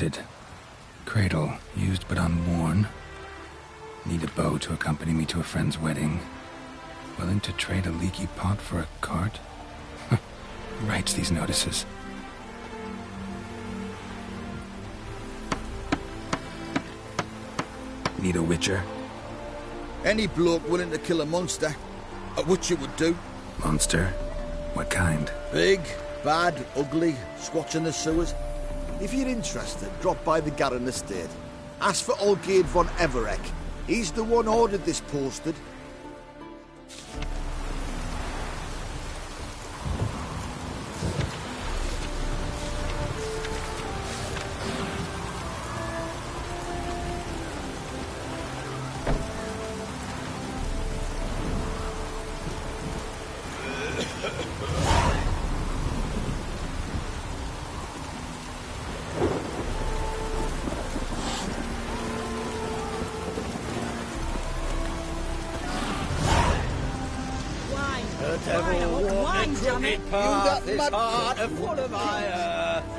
rusted. Cradle, used but unworn. Need a bow to accompany me to a friend's wedding. Willing to trade a leaky pot for a cart? Who writes these notices? Need a witcher? Any bloke willing to kill a monster, which you would do. Monster? What kind? Big, bad, ugly, squatching the sewers. If you're interested, drop by the Garren estate. Ask for Olgierd von Everek. He's the one ordered this posted.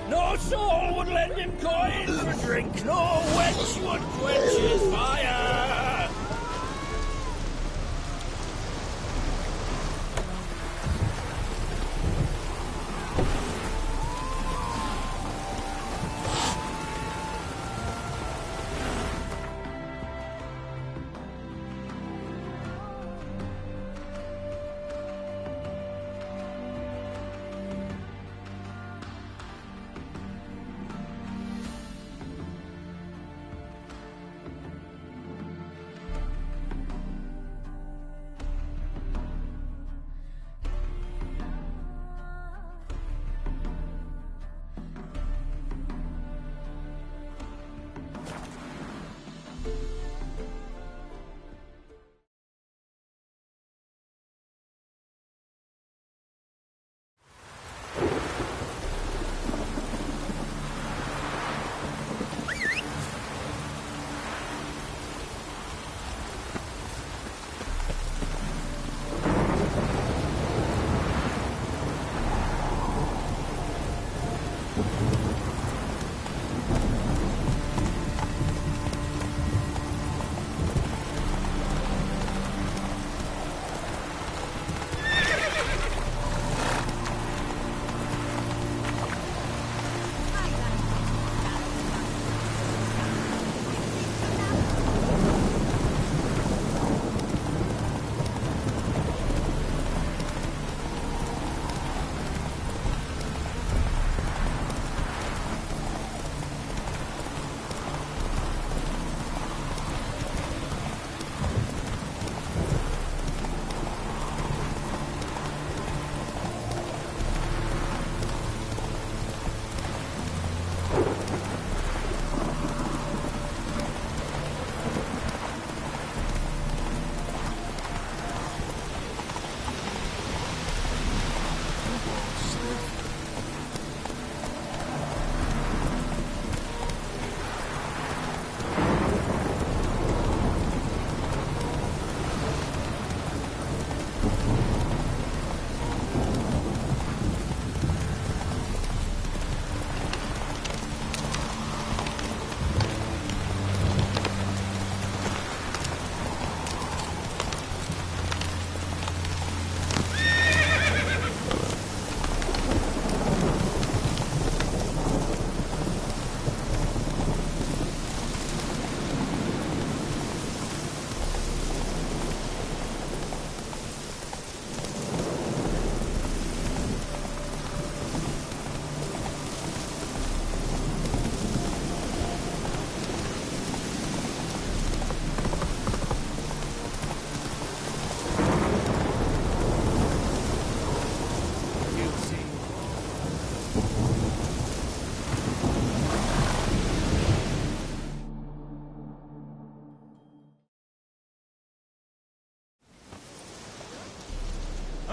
No soul would lend him coin for drink, no wench would quench his fire.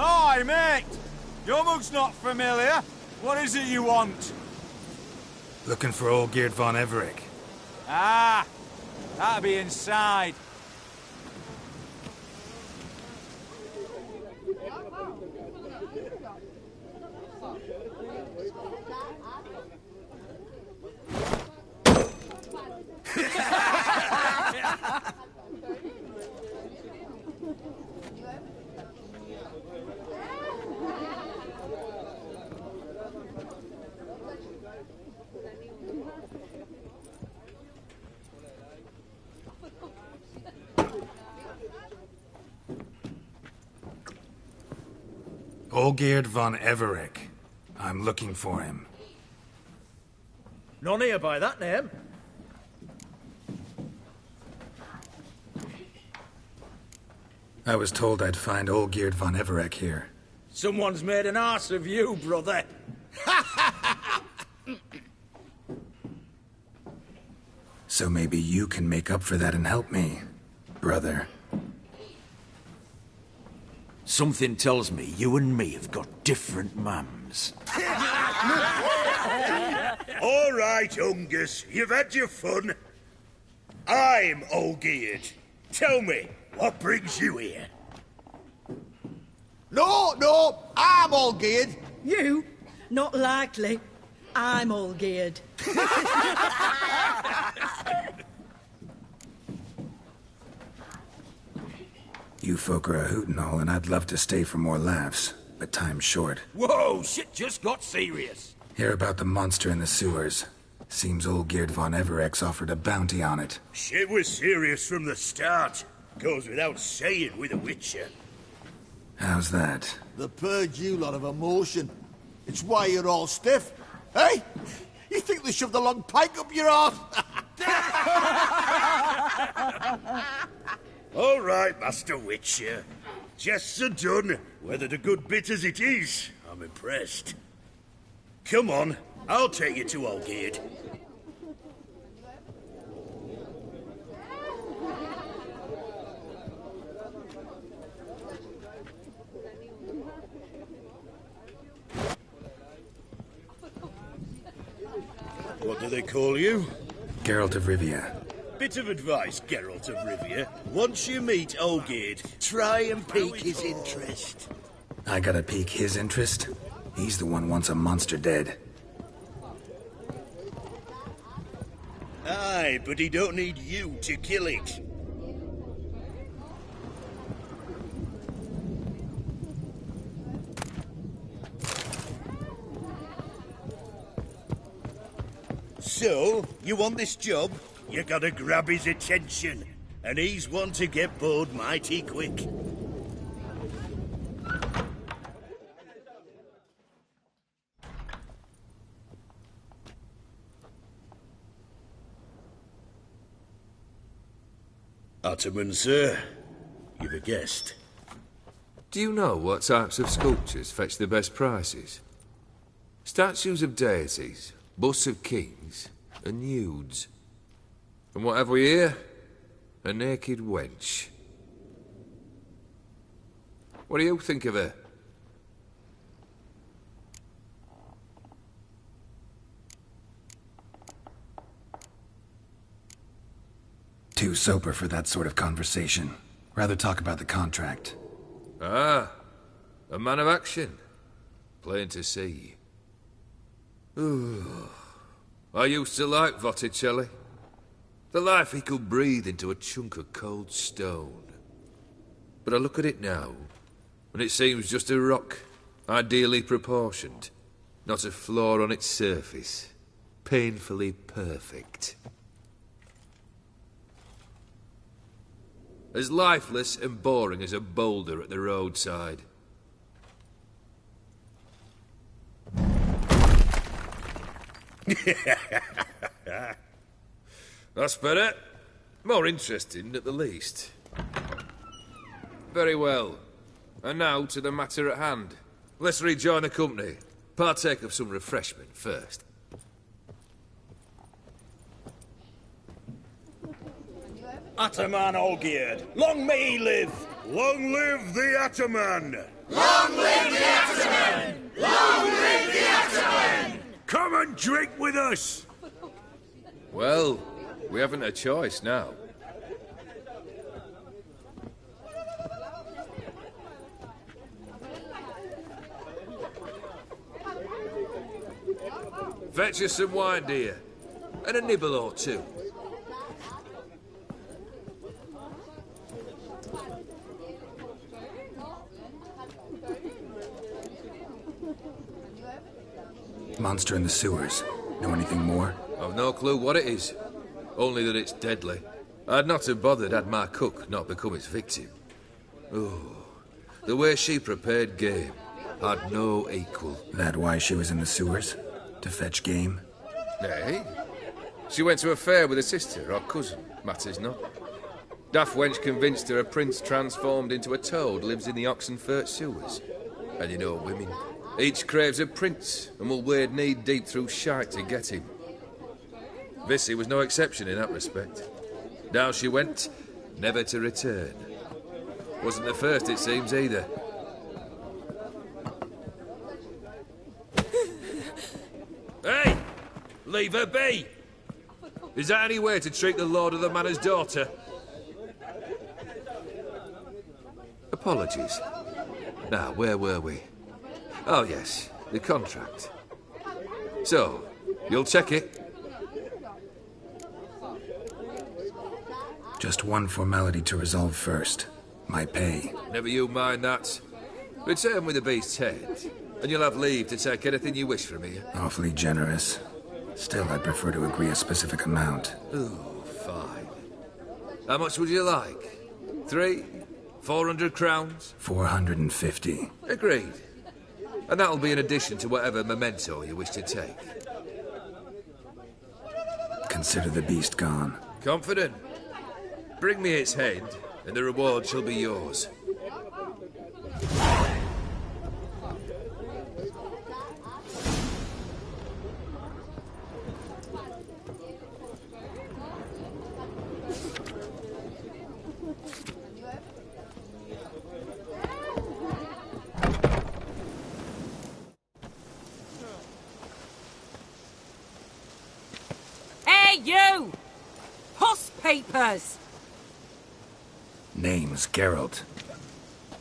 Hi, mate! Your mug's not familiar. What is it you want? Looking for Olgierd von Everek. Ah! That'll be inside. Olgierd von Everec. I'm looking for him. None here by that name. I was told I'd find Olgierd von Everec here. Someone's made an arse of you, brother. So maybe you can make up for that and help me, brother. Something tells me you and me have got different mums. All right, Ungus, you've had your fun. I'm Olgierd. Tell me, what brings you here? No, I'm all geared. You? Not likely. I'm all geared. You folk are a hoot and all, and I'd love to stay for more laughs, but time's short. Whoa, shit just got serious. Hear about the monster in the sewers. Seems Olgierd von Everec's offered a bounty on it. Shit was serious from the start. Goes without saying with a Witcher. How's that? The purge you lot of emotion. It's why you're all stiff. Hey? You think they shoved a long pike up your arse? All right, Master Witcher. Jests are done. Whether the good bit as it is, I'm impressed. Come on, I'll take you to Olgierd. What do they call you? Geralt of Rivia. Bit of advice, Geralt of Rivia. Once you meet Olgierd, try and pique his interest. I gotta pique his interest? He's the one who wants a monster dead. Aye, but he don't need you to kill it. So, you want this job? You gotta grab his attention. And he's one to get bored mighty quick. Ottoman, sir. You've a guest. Do you know what types of sculptures fetch the best prices? Statues of deities, busts of kings, and nudes. And what have we here? A naked wench. What do you think of her? Too sober for that sort of conversation. Rather talk about the contract. Ah, a man of action. Plain to see. Ooh. I used to like Botticelli. The life he could breathe into a chunk of cold stone. But I look at it now, and it seems just a rock, ideally proportioned. Not a flaw on its surface. Painfully perfect. As lifeless and boring as a boulder at the roadside. That's better. More interesting, at the least. Very well. And now to the matter at hand. Let's rejoin the company. Partake of some refreshment first. Ataman Olgierd, long may he live! Long live the Ataman! Long live the Ataman! Long live the Ataman! Come and drink with us! Well, we haven't a choice now. Fetch us some wine, dear. And a nibble or two. Monster in the sewers. Know anything more? I've no clue what it is. Only that it's deadly. I'd not have bothered had my cook not become its victim. Oh, the way she prepared game had no equal. That why she was in the sewers? To fetch game? Nay. She went to a fair with her sister or cousin, matters not. Daft wench convinced her a prince transformed into a toad lives in the Oxenfurt sewers. And you know women. Each craves a prince and will wade knee-deep through shite to get him. Vissy was no exception in that respect. Down she went, never to return. Wasn't the first, it seems, either. Hey! Leave her be! Is that any way to treat the lord of the manor's daughter? Apologies. Now, where were we? Oh, yes, the contract. So, you'll check it? Just one formality to resolve first. My pay. Never you mind that. Return with the beast's head, and you'll have leave to take anything you wish from me. Awfully generous. Still, I'd prefer to agree a specific amount. Ooh, fine. How much would you like? 3? 400 crowns? 450. Agreed. And that'll be in addition to whatever memento you wish to take. Consider the beast gone. Confident? Bring me its head, and the reward shall be yours. Hey, you! Puss papers! Name's Geralt.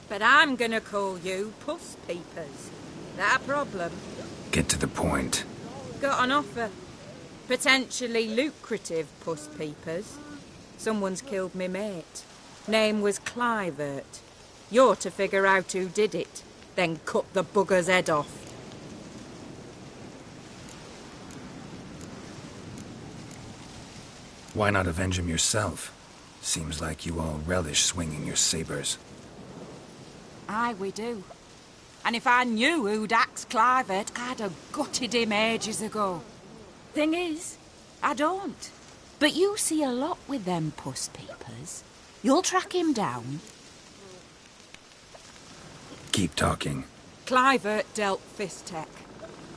But I'm gonna call you Puss Peepers. That a problem? Get to the point. Got an offer. Potentially lucrative Puss Peepers. Someone's killed me mate. Name was Clivert. You're to figure out who did it, then cut the bugger's head off. Why not avenge him yourself? Seems like you all relish swinging your sabers. Aye, we do. And if I knew who'd axed Clivert, I'd have gutted him ages ago. Thing is, I don't. But you see a lot with them Puss Peepers. You'll track him down. Keep talking. Clivert dealt Fistech.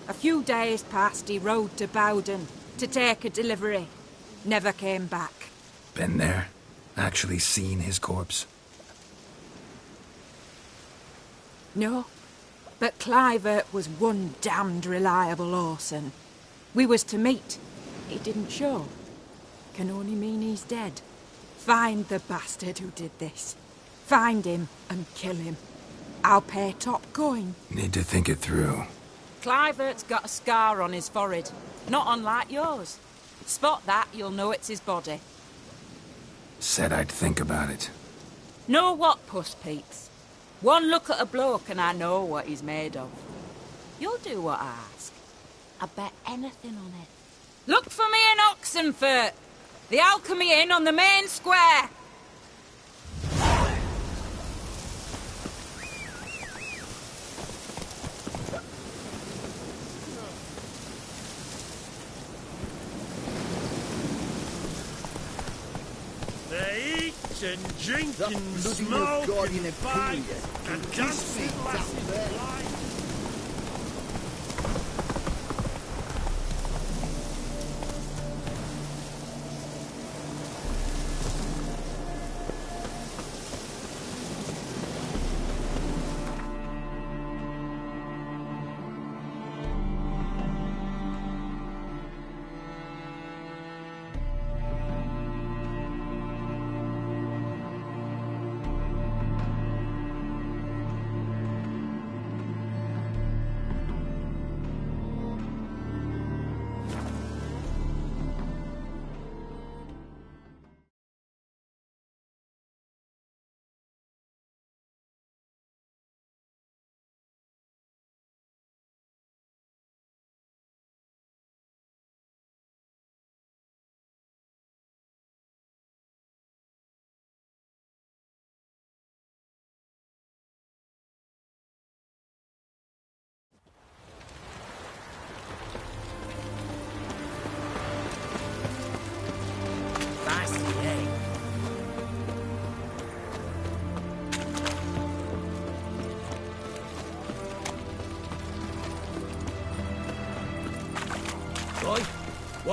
A few days past, he rode to Bowden to take a delivery. Never came back. Been there? Actually seen his corpse? No. But Clivert was one damned reliable horseman. We was to meet. He didn't show. Can only mean he's dead. Find the bastard who did this. Find him and kill him. I'll pay top coin. Need to think it through. Clivert's got a scar on his forehead. Not unlike yours. Spot that, you'll know it's his body. Said I'd think about it. Know what, Puss Peeps? One look at a bloke and I know what he's made of. You'll do what I ask. I bet anything on it. Look for me in Oxenfurt! The Alchemy Inn on the main square! They eat and drink That and bloody smoke Guardian and fight Imperial. and dance Kiss me, with lasses that there. blind.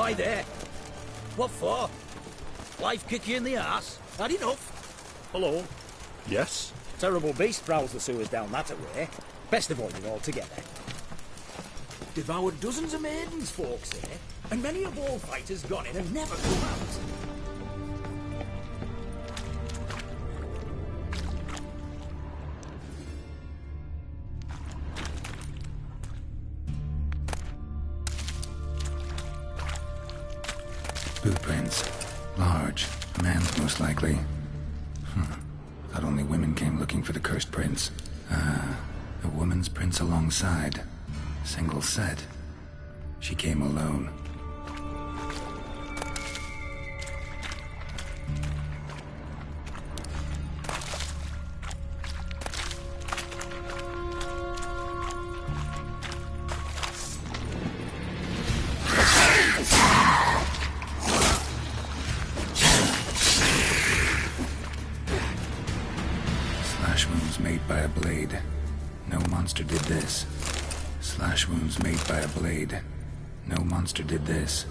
Hi there. What for? Life kick you in the arse? Had enough? Hello. Yes? Terrible beast prowls the sewers down that way. Best avoided altogether. Devoured dozens of maidens, folks say, and many a bullfighter's gone in and never come out. Boot prints. Large. A man's most likely. Thought only women came looking for the cursed prints. A woman's prints alongside. Single set. She came alone. Slash wounds made by a blade. No monster did this. Slash wounds made by a blade. No monster did this.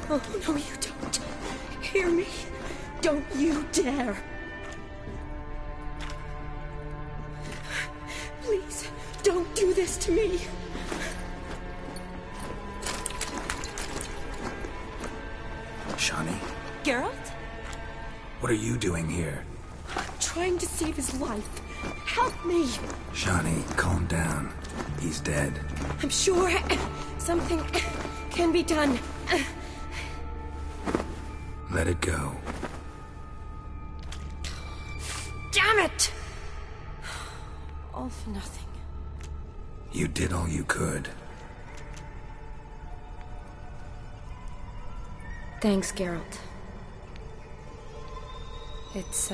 Oh, no, you don't. Hear me? Don't you dare. Please, don't do this to me. Shawnee? Geralt? What are you doing here? Trying to save his life. Help me. Shawnee, calm down. He's dead. I'm sure something can be done. Let it go. Damn it! All for nothing. You did all you could. Thanks, Geralt. It's,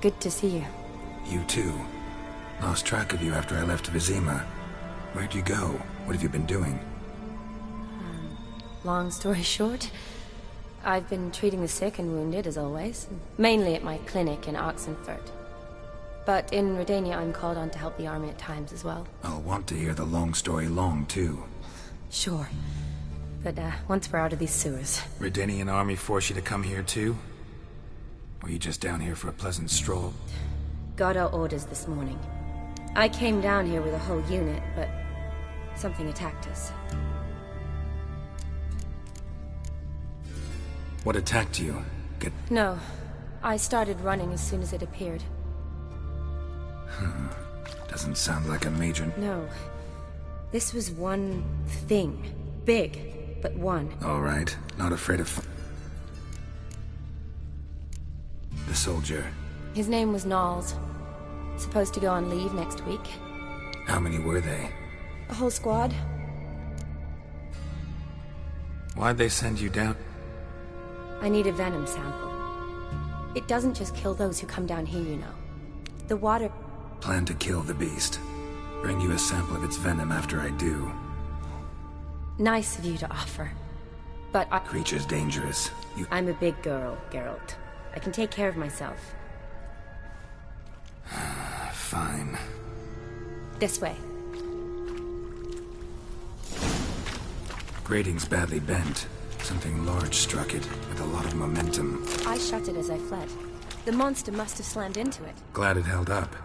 good to see you. You too. Lost track of you after I left Vizima. Where'd you go? What have you been doing? Long story short, I've been treating the sick and wounded, as always. Mainly at my clinic in Oxenfurt. But in Redania, I'm called on to help the army at times as well. I'll want to hear the long story long, too. Sure. But, once we're out of these sewers... Redanian army force you to come here, too? Or you just down here for a pleasant stroll? Got our orders this morning. I came down here with a whole unit, but... something attacked us. What attacked you? No. I started running as soon as it appeared. Doesn't sound like a major... No. This was one thing. Big, but one. All right. Not afraid of... The soldier. His name was Knowles. Supposed to go on leave next week. How many were they? A whole squad. Why'd they send you down? I need a venom sample. It doesn't just kill those who come down here, you know. The water... Plan to kill the beast. Bring you a sample of its venom after I do. Nice of you to offer. But I... Creature's dangerous. I'm a big girl, Geralt. I can take care of myself. Fine. This way. Grating's badly bent. Something large struck it, with a lot of momentum. I shut it as I fled. The monster must have slammed into it. Glad it held up.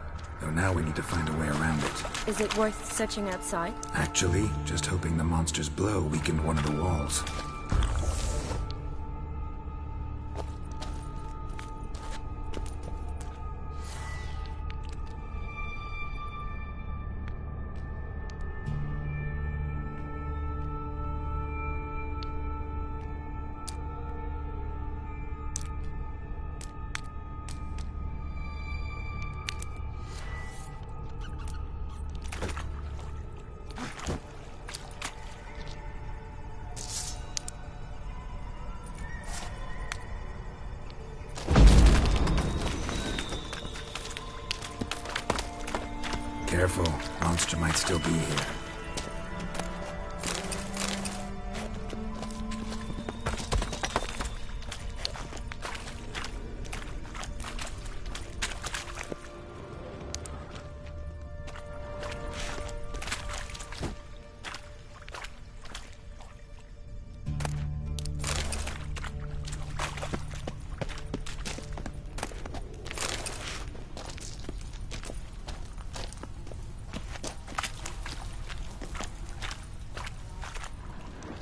Though now we need to find a way around it. Is it worth searching outside? Actually, just hoping the monster's blow weakened one of the walls. Careful, monster might still be here.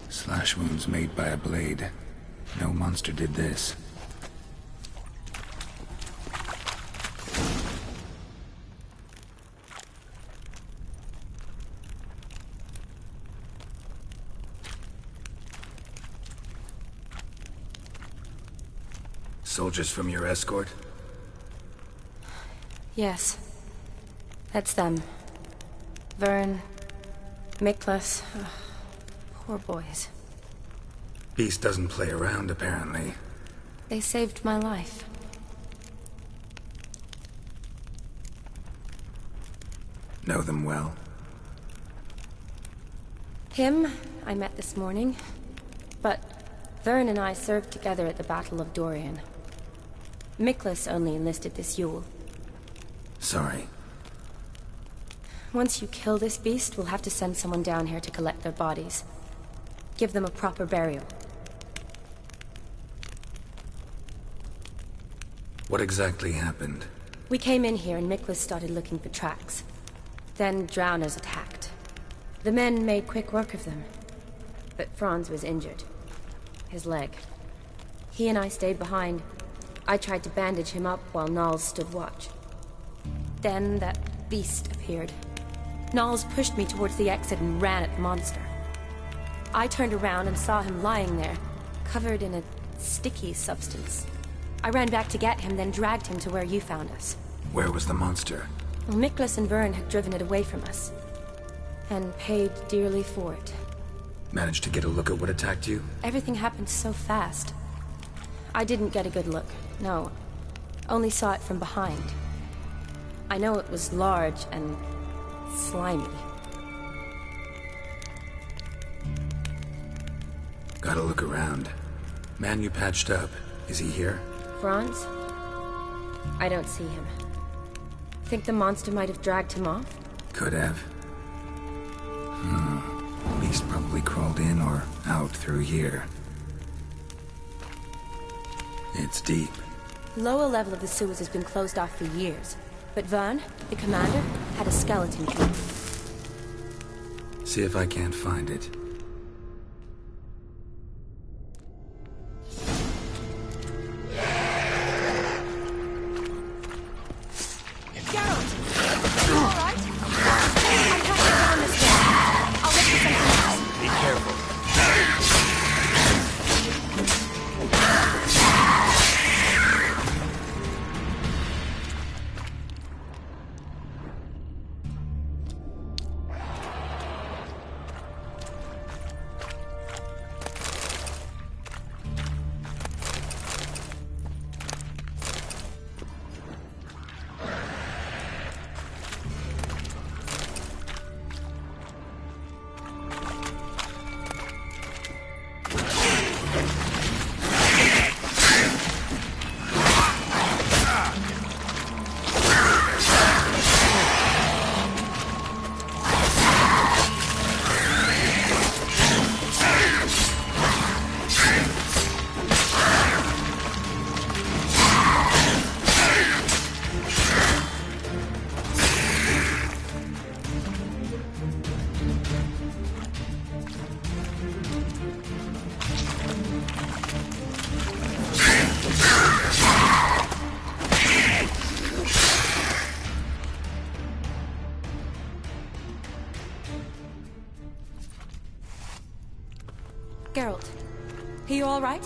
Slash wounds made by a blade. No monster did this. Soldiers from your escort? Yes. That's them. Vern, Miklas. Poor boys. Beast doesn't play around, apparently. They saved my life. Know them well? Him, I met this morning. But Vern and I served together at the Battle of Dorian. Miklas only enlisted this Yule. Sorry. Once you kill this beast, we'll have to send someone down here to collect their bodies. Give them a proper burial. What exactly happened? We came in here and Miklas started looking for tracks. Then drowners attacked. The men made quick work of them. But Franz was injured. His leg. He and I stayed behind. I tried to bandage him up while Nals stood watch. Then that beast appeared. Nals pushed me towards the exit and ran at the monster. I turned around and saw him lying there, covered in a sticky substance. I ran back to get him, then dragged him to where you found us. Where was the monster? Well, Miklas and Vern had driven it away from us. And paid dearly for it. Managed to get a look at what attacked you? Everything happened so fast. I didn't get a good look, no. Only saw it from behind. I know it was large and slimy. Gotta look around. Man you patched up, is he here? Franz? I don't see him. Think the monster might have dragged him off? Could have. Beast probably crawled in or out through here. It's deep. Lower level of the sewers has been closed off for years. But Vern, the commander, had a skeleton key. See if I can't find it. Geralt, are you all right?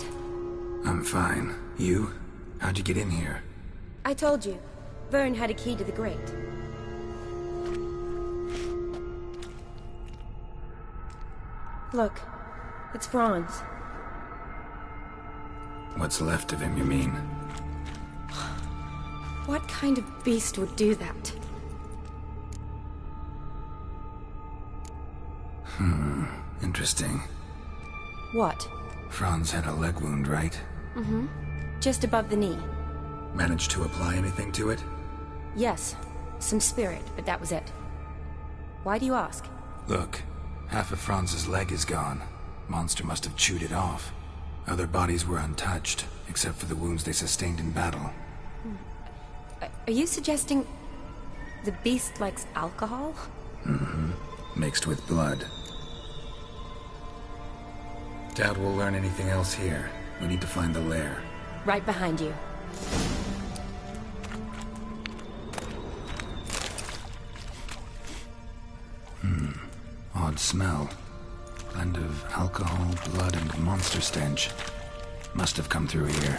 I'm fine. You? How'd you get in here? I told you. Vern had a key to the grate. Look, it's Franz. What's left of him, you mean? What kind of beast would do that? interesting. What? Franz had a leg wound, right? Mm-hmm. Just above the knee. Managed to apply anything to it? Yes. Some spirit, but that was it. Why do you ask? Look, half of Franz's leg is gone. Monster must have chewed it off. Other bodies were untouched, except for the wounds they sustained in battle. Are you suggesting the beast likes alcohol? Mm-hmm. Mixed with blood. Doubt we'll learn anything else here. We need to find the lair. Right behind you. Odd smell. Blend of alcohol, blood, and monster stench. Must have come through here.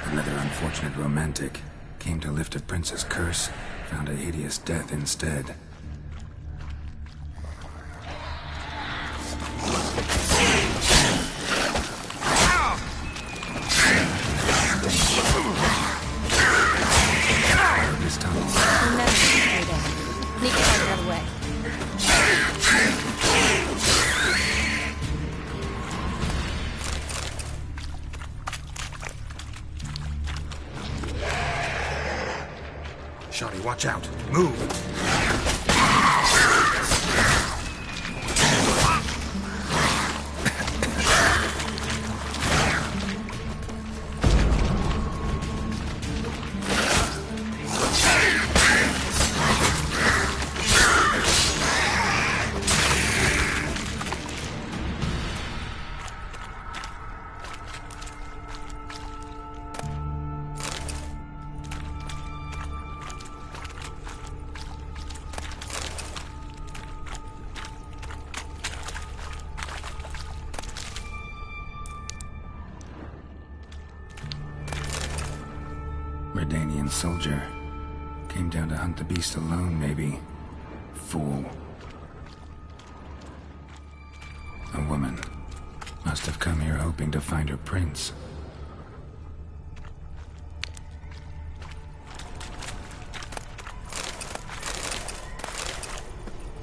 Another unfortunate romantic. Came to lift a prince's curse. Found a hideous death instead. This tunnel. We'll never get through there. Need to find another way. Shawty, watch out. Move! Redanian soldier. Came down to hunt the beast alone, maybe. Fool. A woman. Must have come here hoping to find her prince.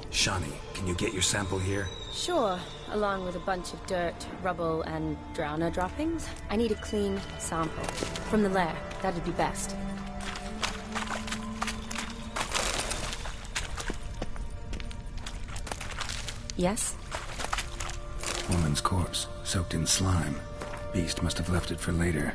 Shani, can you get your sample here? Sure, along with a bunch of dirt, rubble, and drowner droppings. I need a clean sample. From the lair, that'd be best. Yes? Woman's corpse, soaked in slime. Beast must have left it for later.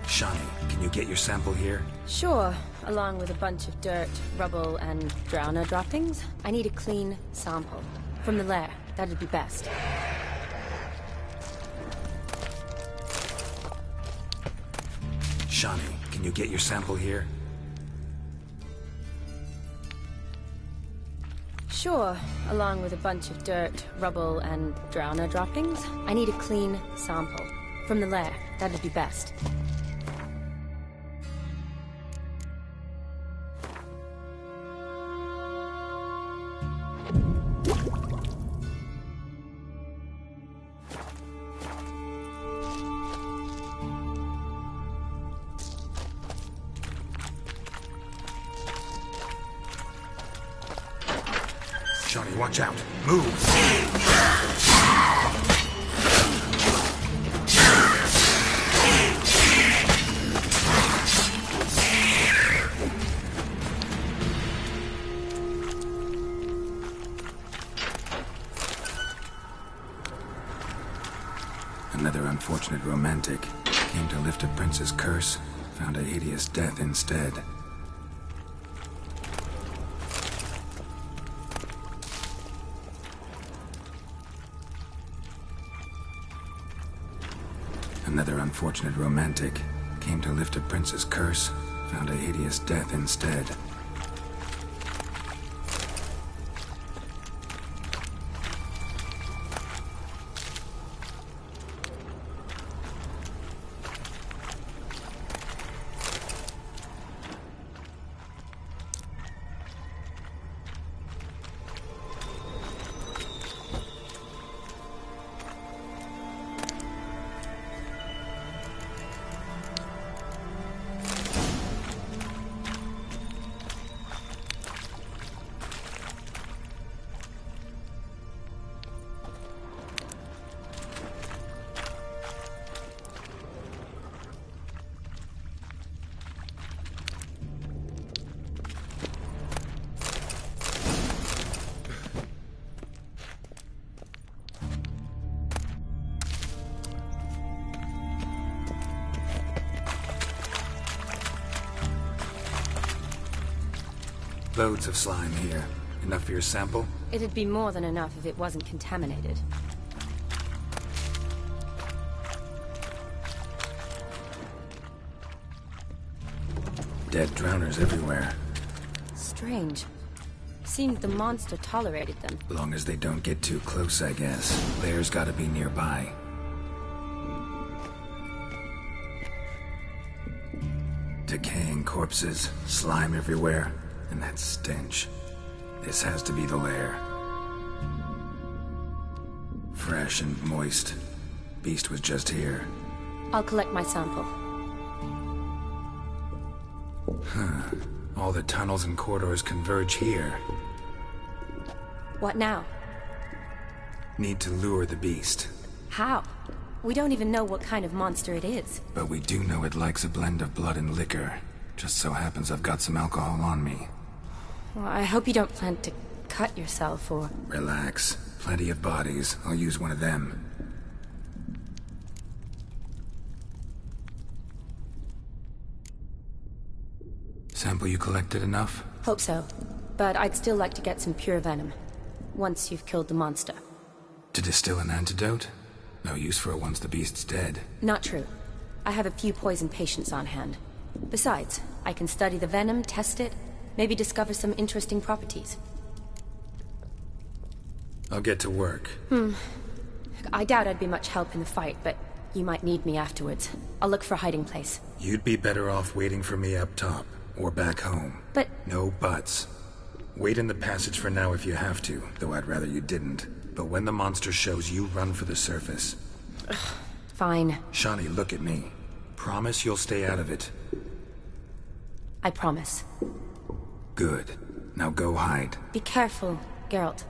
Shani, can you get your sample here? Sure, along with a bunch of dirt, rubble, and drowner droppings. I need a clean sample. From the lair, that'd be best. Shani, can you get your sample here? Sure, along with a bunch of dirt, rubble, and drowner droppings. I need a clean sample. From the lair, that'd be best. Shani, watch out. Move! Another unfortunate romantic. Came to lift a prince's curse. Found a hideous death instead. Another unfortunate romantic. Came to lift a prince's curse. Found a hideous death instead. Loads of slime here. Enough for your sample? It'd be more than enough if it wasn't contaminated. Dead drowners everywhere. Strange. Seemed the monster tolerated them. Long as they don't get too close, I guess. Lair's gotta be nearby. Decaying corpses, slime everywhere, and that stench. This has to be the lair. Fresh and moist. Beast was just here. I'll collect my sample. Huh. All the tunnels and corridors converge here. What now? Need to lure the beast. How? We don't even know what kind of monster it is. But we do know it likes a blend of blood and liquor. Just so happens I've got some alcohol on me. Well, I hope you don't plan to cut yourself or... Relax. Plenty of bodies. I'll use one of them. Sample you collected enough? Hope so. But I'd still like to get some pure venom. Once you've killed the monster. To distill an antidote? No use for it once the beast's dead. Not true. I have a few poison patients on hand. Besides, I can study the venom, test it, maybe discover some interesting properties. I'll get to work. I doubt I'd be much help in the fight, but you might need me afterwards. I'll look for a hiding place. You'd be better off waiting for me up top, or back home. But... No buts. Wait in the passage for now if you have to, though I'd rather you didn't. But when the monster shows, you run for the surface. Fine. Shawnee, look at me. Promise you'll stay out of it. I promise. Good. Now go hide. Be careful, Geralt.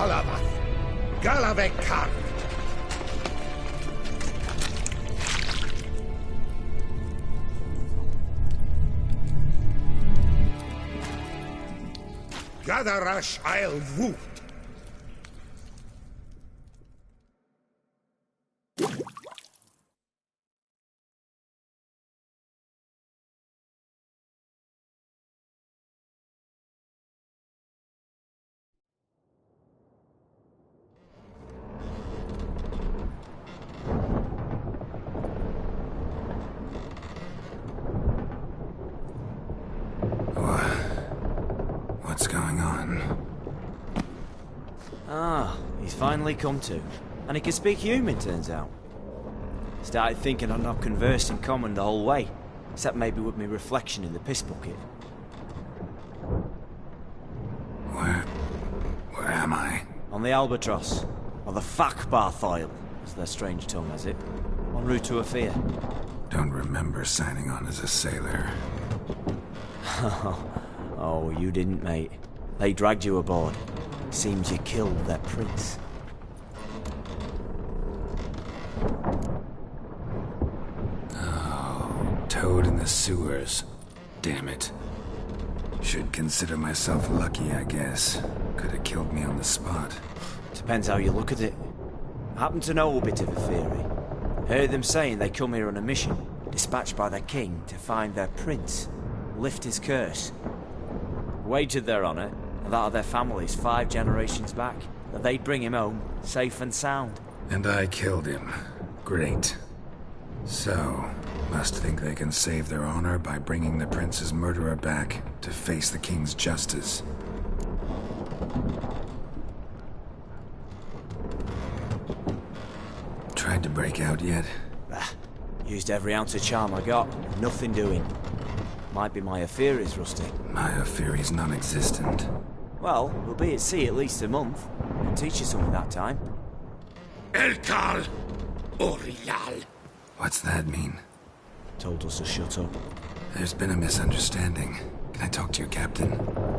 Colavath, Galavekar. Gadarash I'll woot. What's going on? Ah, he's finally come to. And he can speak human, turns out. Started thinking I'd not conversed in common the whole way, except maybe with me reflection in the piss bucket. Where am I? On the Albatross, or the Fakbarthoil, as their strange tongue has it, en route to Afir. Don't remember signing on as a sailor. Oh, you didn't, mate. They dragged you aboard. Seems you killed their prince. Oh, toad in the sewers. Damn it. Should consider myself lucky, I guess. Could have killed me on the spot. Depends how you look at it. I happen to know a bit of a theory. Heard them saying they come here on a mission, dispatched by their king to find their prince, lift his curse. Wagered their honour, and that of their families 5 generations back, that they'd bring him home, safe and sound. And I killed him. Great. So, must think they can save their honor by bringing the prince's murderer back to face the king's justice. Tried to break out yet? Used every ounce of charm I got, nothing doing. Might be my affair is rusty. My affair is non-existent. Well, we'll be at sea at least a month. I'll teach you something that time. Elkal Orial. What's that mean? Told us to shut up. There's been a misunderstanding. Can I talk to you, Captain?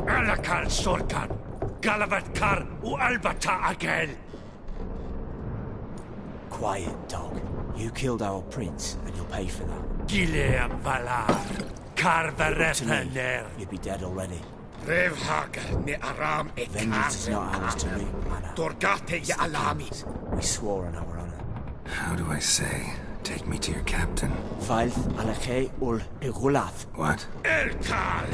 Alakal Sorkan. Galavatkar U Albata Agel. Quiet, dog. You killed our prince, and you'll pay for that. Gileam Valar. Karvarepaner. You'd be dead already. Revhag ne Aram e Vengeance is not ours to reap, Anna. Dorgate ya Alami. We swore on our honor. How do I say? Take me to your captain. Failth Alakhe ul Igulath. What? Elkal!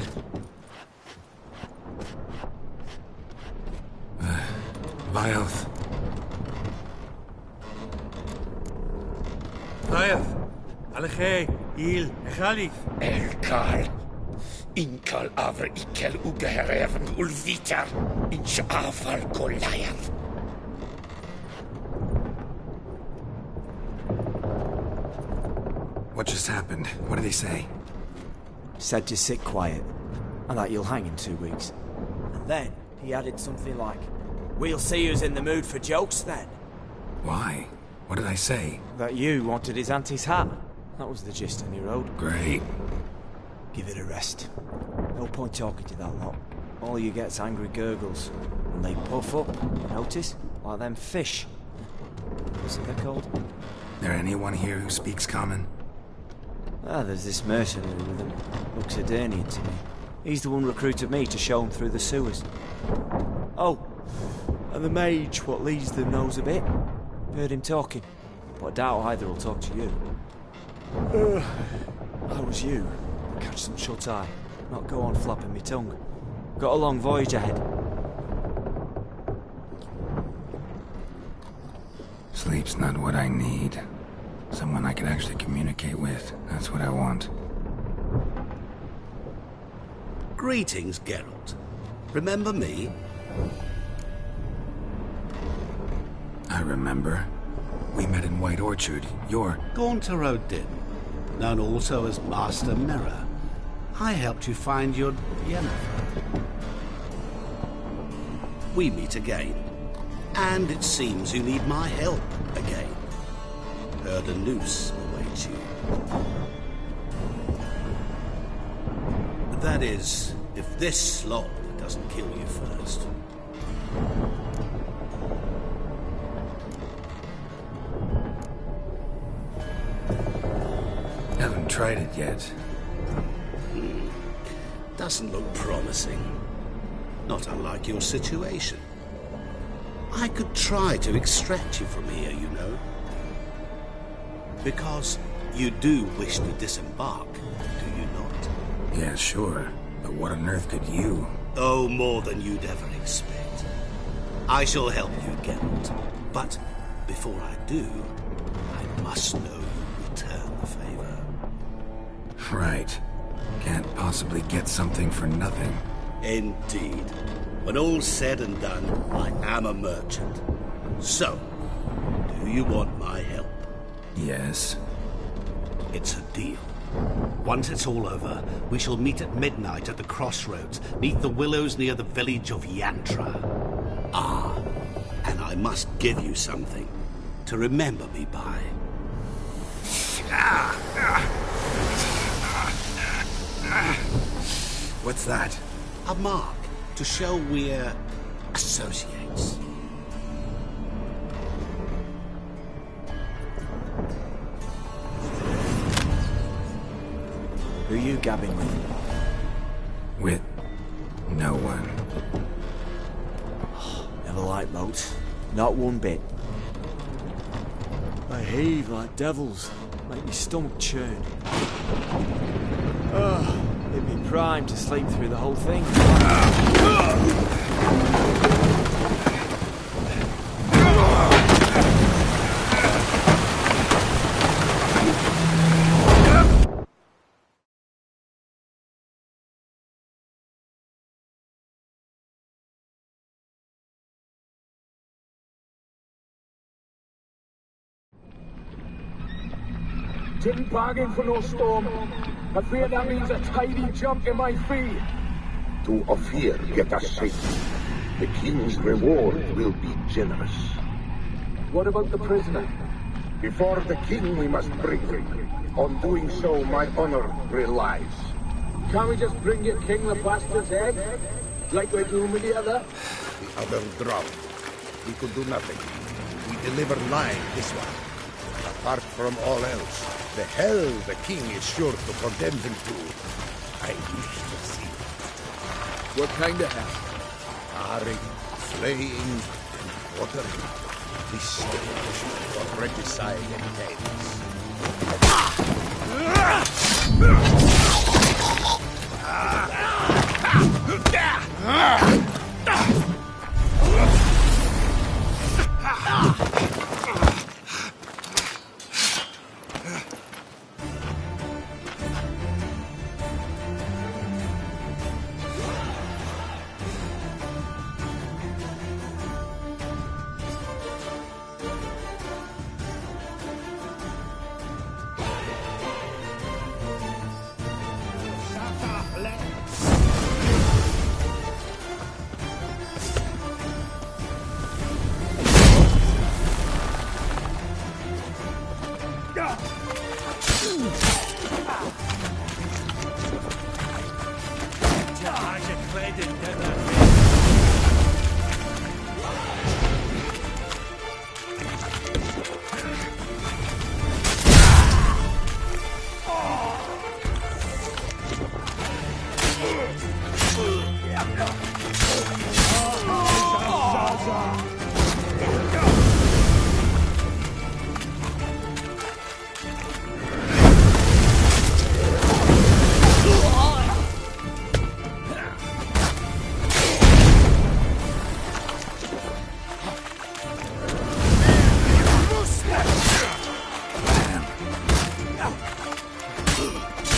Vioth. Vioth. Alche, Il, Khalif. Elkal. Inkal Avr Ikel Ugeherevn Ulvitar. Inch Afal Goliath. What just happened? What did he say? Said to sit quiet, and that you'll hang in 2 weeks. And then he added something like, "We'll see who's in the mood for jokes then." Why? What did I say? That you wanted his auntie's hat. That was the gist, and he wrote. Great. Give it a rest. No point talking to that lot. All you get's angry gurgles. And they puff up, you notice? Like them fish. What's it they're called? There anyone here who speaks common? Ah, there's this mercenary with him. Looks Edirnian to me. He's the one recruited me to show him through the sewers. Oh, and the mage what leads them knows a bit. Heard him talking, but I doubt either will talk to you. How was you? Catch some shut-eye, not go on flapping me tongue. Got a long voyage ahead. Sleep's not what I need. Someone I can actually communicate with. That's what I want. Greetings, Geralt. Remember me? I remember. We met in White Orchard. You're... Gaunter Odin, known also as Master Mirror. I helped you find your Yennefer. We meet again. And it seems you need my help again. Heard a noose awaits you. That is, if this slop doesn't kill you first. tried it yet. Doesn't look promising. Not unlike your situation. I could try to extract you from here, you know. Because you do wish to disembark, do you not? Yeah, sure. But what on earth could you? Oh, more than you'd ever expect. I shall help you, Geralt. But before I do, I must know you return the favor. Right. Can't possibly get something for nothing. Indeed. When all's said and done, I am a merchant. So, do you want my help? Yes. It's a deal. Once it's all over, we shall meet at midnight at the crossroads, neath the willows near the village of Yantra. Ah, and I must give you something to remember me by. What's that? A mark to show we're associates. Who are you gabbing with? With no one. Never liked boats. Not one bit. They heave like devils. Make me stomach churn. It'd be prime to sleep through the whole thing. Didn't bargain for no storm. I fear that means a tidy jump in my fee. To Ophir get us safely. The king's reward will be generous. What about the prisoner? Before the king we must bring him. On doing so, my honor relies. Can't we just bring your king the bastard's head? Like we're doing with the other? The other drowned. We could do nothing. We deliver live this one. Apart from all else, the hell the king is sure to condemn him to. I wish to see. What kind of hell? Tarring, flaying, and watering. This stage for regicide and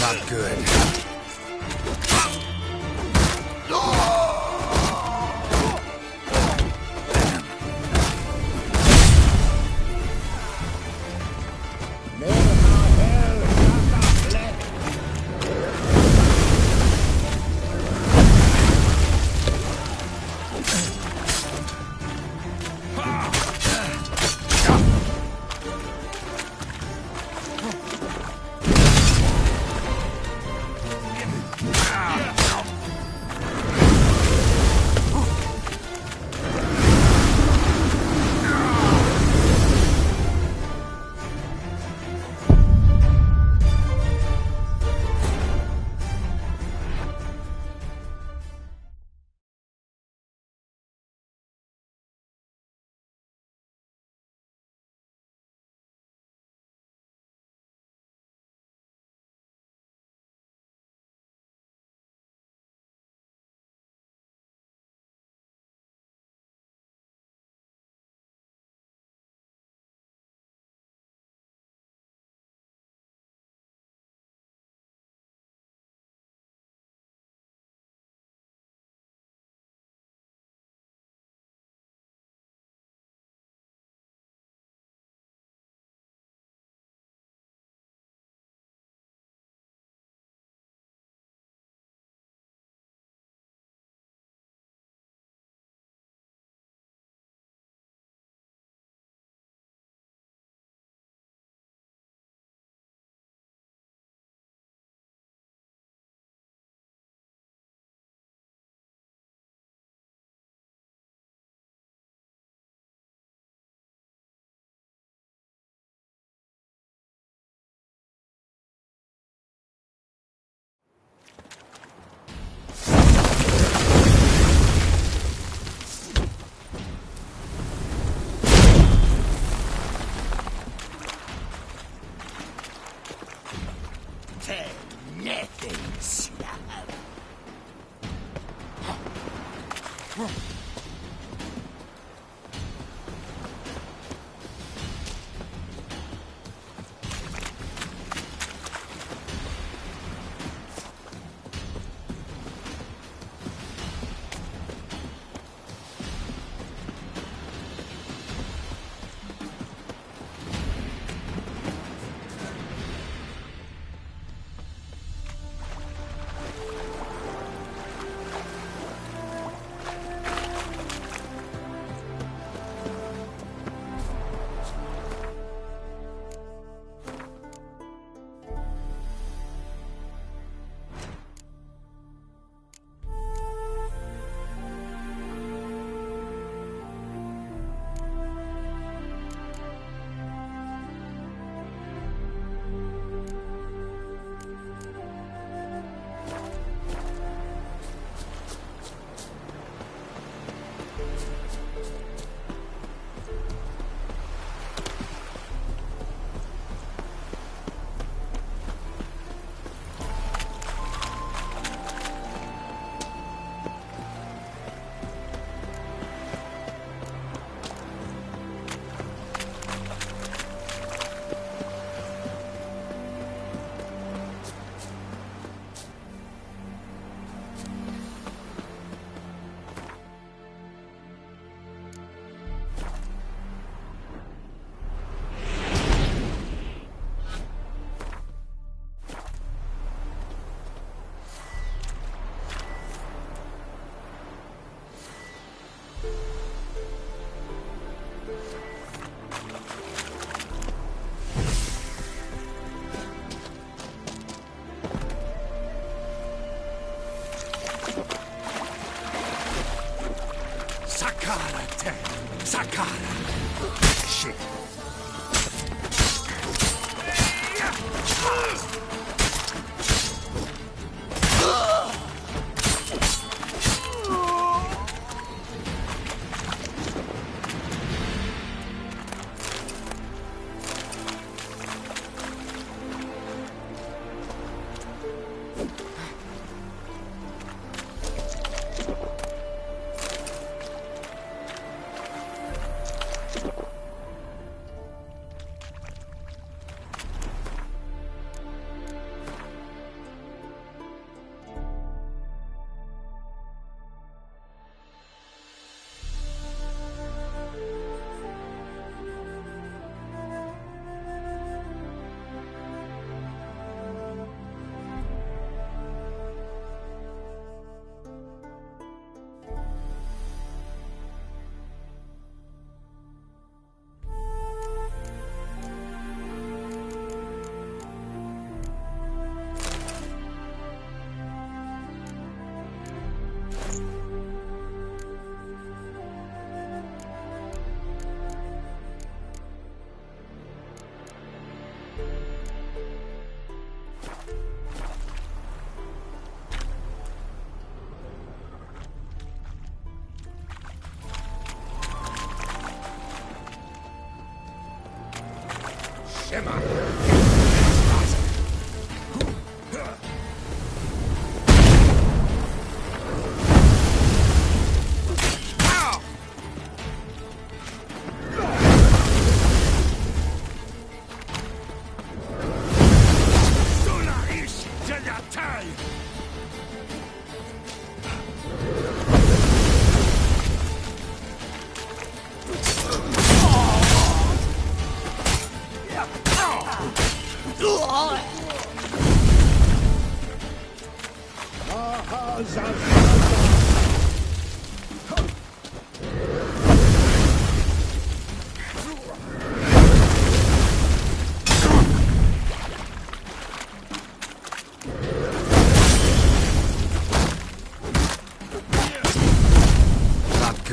Not good. Shit.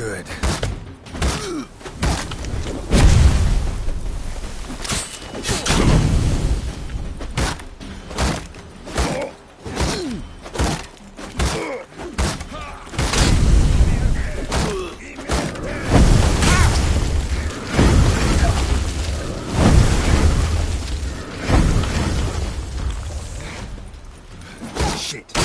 Good. Shit.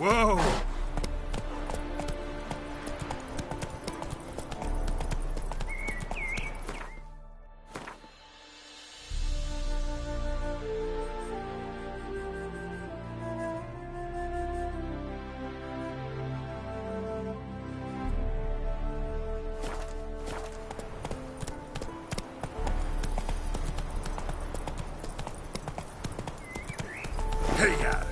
Whoa! Hey-ya!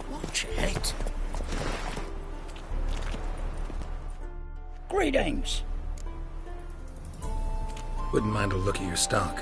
Watch it. Greetings. Wouldn't mind a look at your stock.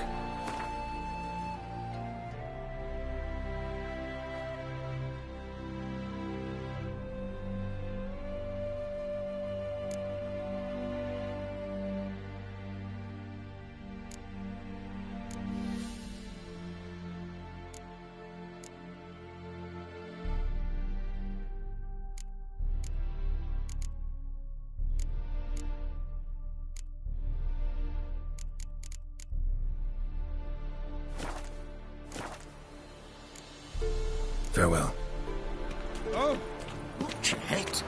Farewell. Oh, watch it.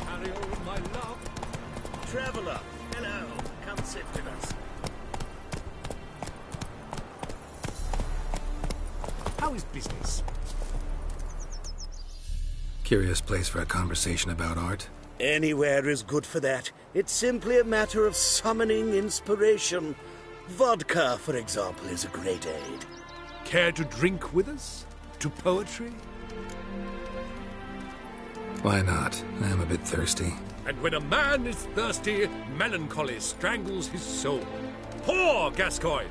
Carry on, my love. Traveller, hello. Come sit with us. How is business? Curious place for a conversation about art. Anywhere is good for that. It's simply a matter of summoning inspiration. Vodka, for example, is a great aid. Care to drink with us? To poetry? Why not? I am a bit thirsty. And when a man is thirsty, melancholy strangles his soul. Pour, Gascoigne!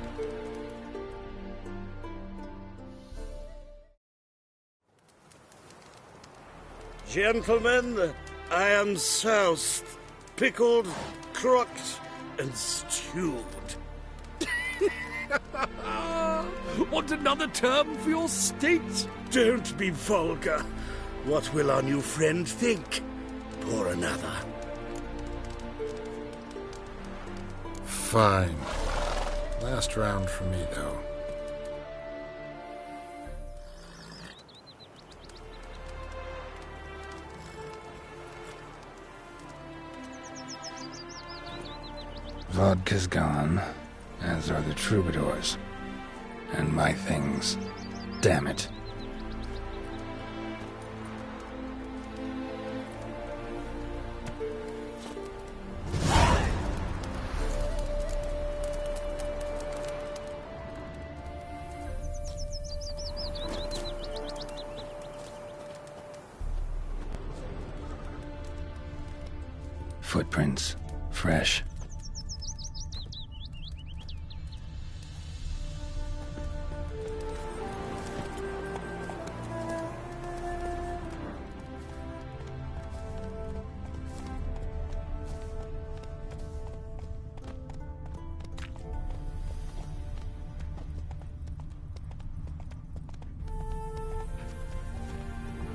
Gentlemen, I am soused, pickled, crocked, and stewed. Want another term for your state? Don't be vulgar. What will our new friend think? Pour another. Fine. Last round for me, though. Vodka's gone, as are the troubadours. And my things. Damn it. Footprints. Fresh.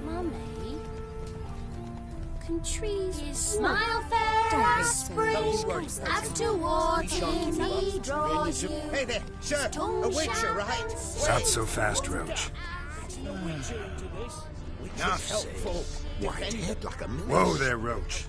Mummy, can trees smile fair as spring afterwards in me draws you? Hey there, sir, a witcher, right? Not so fast, Roach. Enough helpful. White head like a moose. Whoa there, Roach.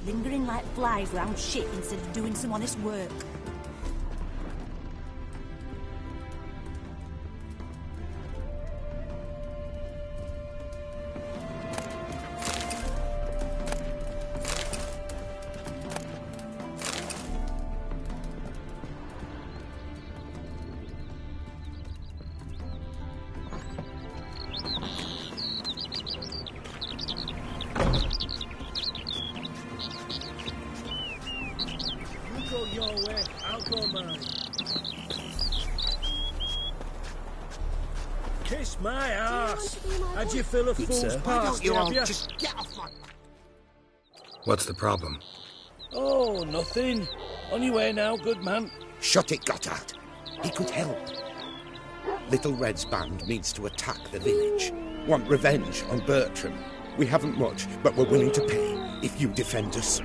lingering like flies round shit instead of doing some honest work. Your way, I'll go mine. Kiss my ass. How'd you fill a fool's past, have you? Just get off my... What's the problem? Oh, nothing. On your way now, good man. Shut it, Gotthard. He could help. Little Red's band means to attack the village. Want revenge on Bertram. We haven't much, but we're willing to pay if you defend us.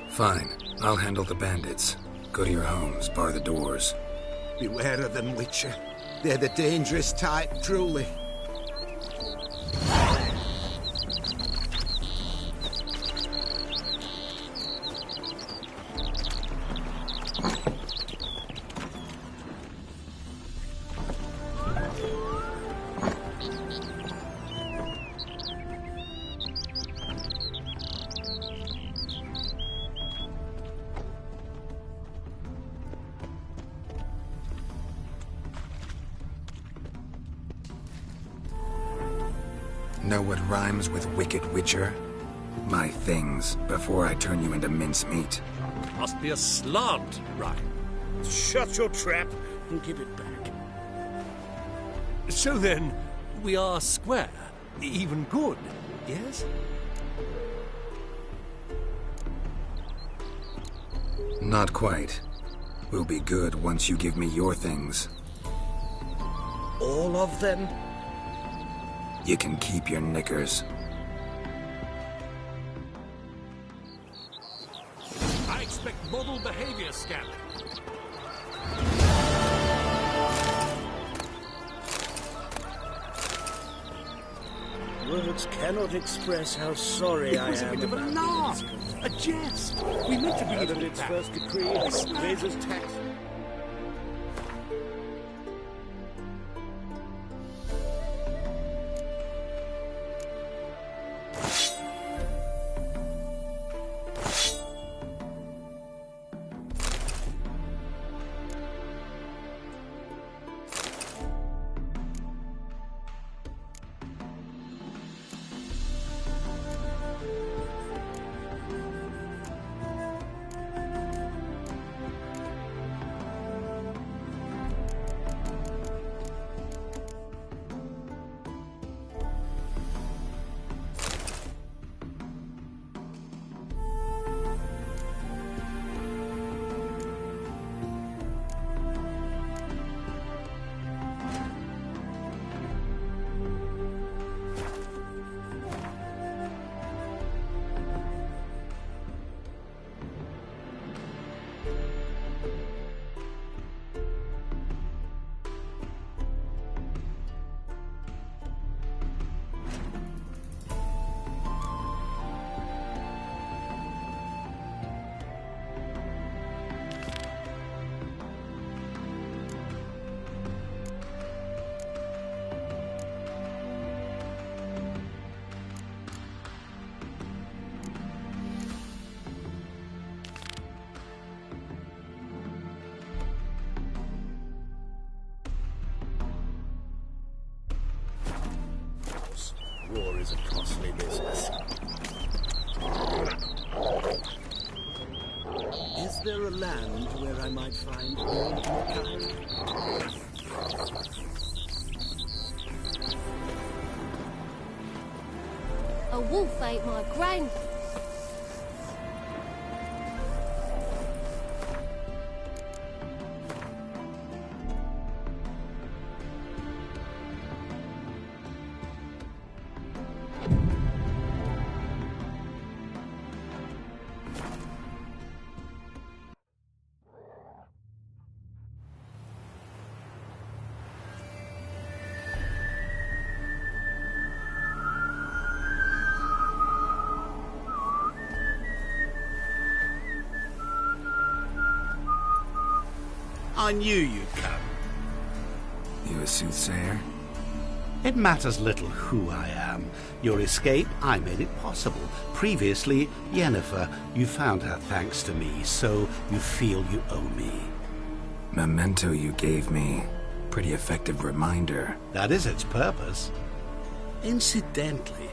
Fine. I'll handle the bandits. Go to your homes, bar the doors. Beware of them, Witcher. They're the dangerous type, truly. Know what rhymes with wicked, Witcher? My things, before I turn you into mincemeat. Must be a slant, right? Shut your trap and give it back. So then, we are square. Even good, yes? Not quite. We'll be good once you give me your things. All of them? You can keep your knickers. I expect model behavior, Scamp. Words cannot express how sorry I am. It was a bit of a laugh, a jest. We meant to bring it Under its first decree, raises tax. War is a costly business. Is there a land where I might find all your kind? A wolf ate my grain. I knew you'd come. You a soothsayer? It matters little who I am. Your escape, I made it possible. Previously, Yennefer, you found her thanks to me, so you feel you owe me. Memento you gave me. Pretty effective reminder. That is its purpose. Incidentally,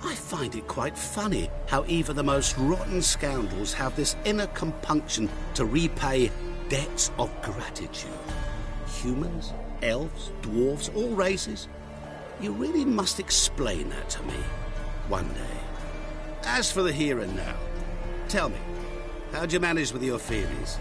I find it quite funny how even the most rotten scoundrels have this inner compunction to repay debts of gratitude. Humans, elves, dwarves, all races. You really must explain that to me one day. As for the here and now, tell me, how'd you manage with your theories?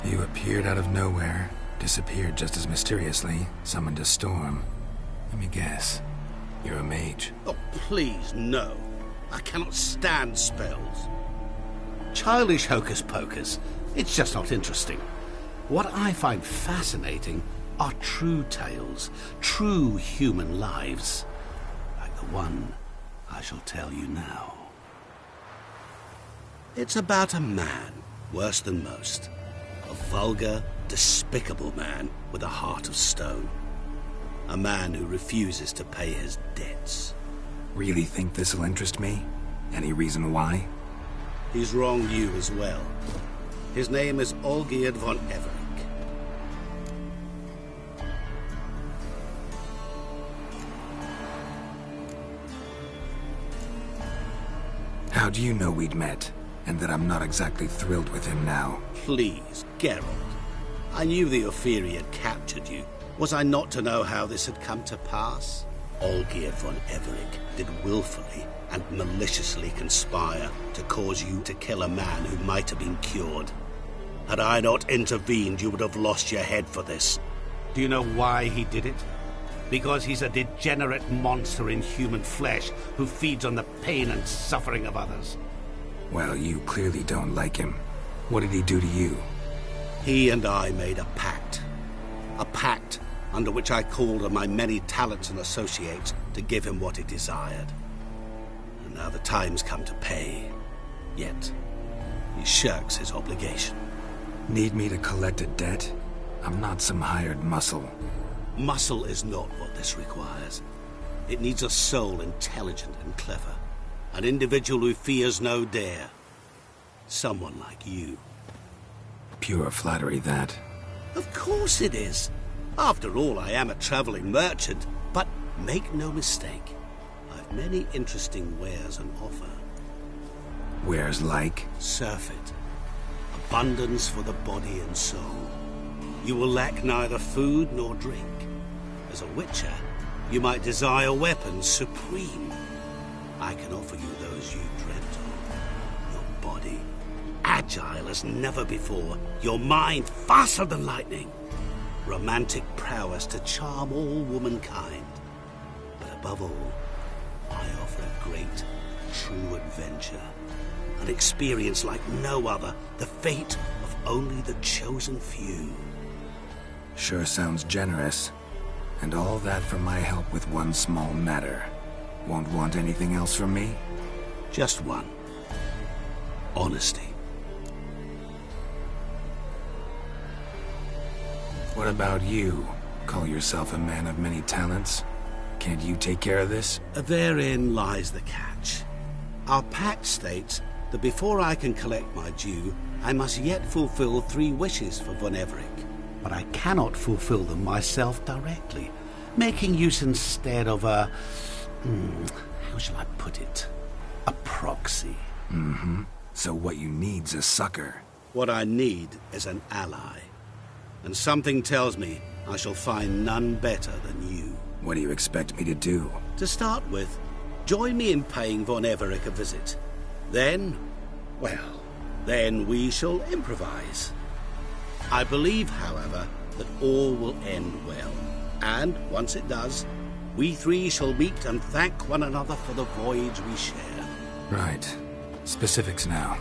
You appeared out of nowhere, disappeared just as mysteriously, summoned a storm. Let me guess. You're a mage. Oh, please, no. I cannot stand spells. Childish hocus-pocus. It's just not interesting. What I find fascinating are true tales, true human lives, like the one I shall tell you now. It's about a man, worse than most. A vulgar, despicable man with a heart of stone. A man who refuses to pay his debts. Really think this'll interest me? Any reason why? He's wronged you as well. His name is Olgierd von Everec. How do you know we'd met, and that I'm not exactly thrilled with him now? Please, Geralt. I knew the Ophiri had captured you. Was I not to know how this had come to pass? Olgierd von Everec did willfully and maliciously conspire to cause you to kill a man who might have been cured. Had I not intervened, you would have lost your head for this. Do you know why he did it? Because he's a degenerate monster in human flesh who feeds on the pain and suffering of others. Well, you clearly don't like him. What did he do to you? He and I made a pact. A pact under which I called on my many talents and associates to give him what he desired. And now the time's come to pay. Yet, he shirks his obligation. Need me to collect a debt? I'm not some hired muscle. Muscle is not what this requires. It needs a soul intelligent and clever. An individual who fears no dare. Someone like you. Pure flattery, that. Of course it is. After all, I am a traveling merchant. But make no mistake, I've many interesting wares on offer. Wares like? Surfeit. Abundance for the body and soul. You will lack neither food nor drink. As a witcher, you might desire weapons supreme. I can offer you those you dreamt of. Your body, agile as never before. Your mind, faster than lightning. Romantic prowess to charm all womankind. But above all, I offer a great, true adventure. An experience like no other. The fate of only the chosen few. Sure sounds generous. And all that for my help with one small matter. Won't want anything else from me? Just one. Honesty. What about you? Call yourself a man of many talents? Can't you take care of this? Therein lies the catch. Our pact states that before I can collect my due, I must yet fulfill 3 wishes for von Everec. But I cannot fulfill them myself directly, making use instead of a... how shall I put it? A proxy. Mm-hmm. So what you need's a sucker. What I need is an ally. And something tells me I shall find none better than you. What do you expect me to do? To start with, join me in paying von Everec a visit. Then, well, then we shall improvise. I believe, however, that all will end well. And, once it does, we 3 shall meet and thank one another for the voyage we share. Right. Specifics now.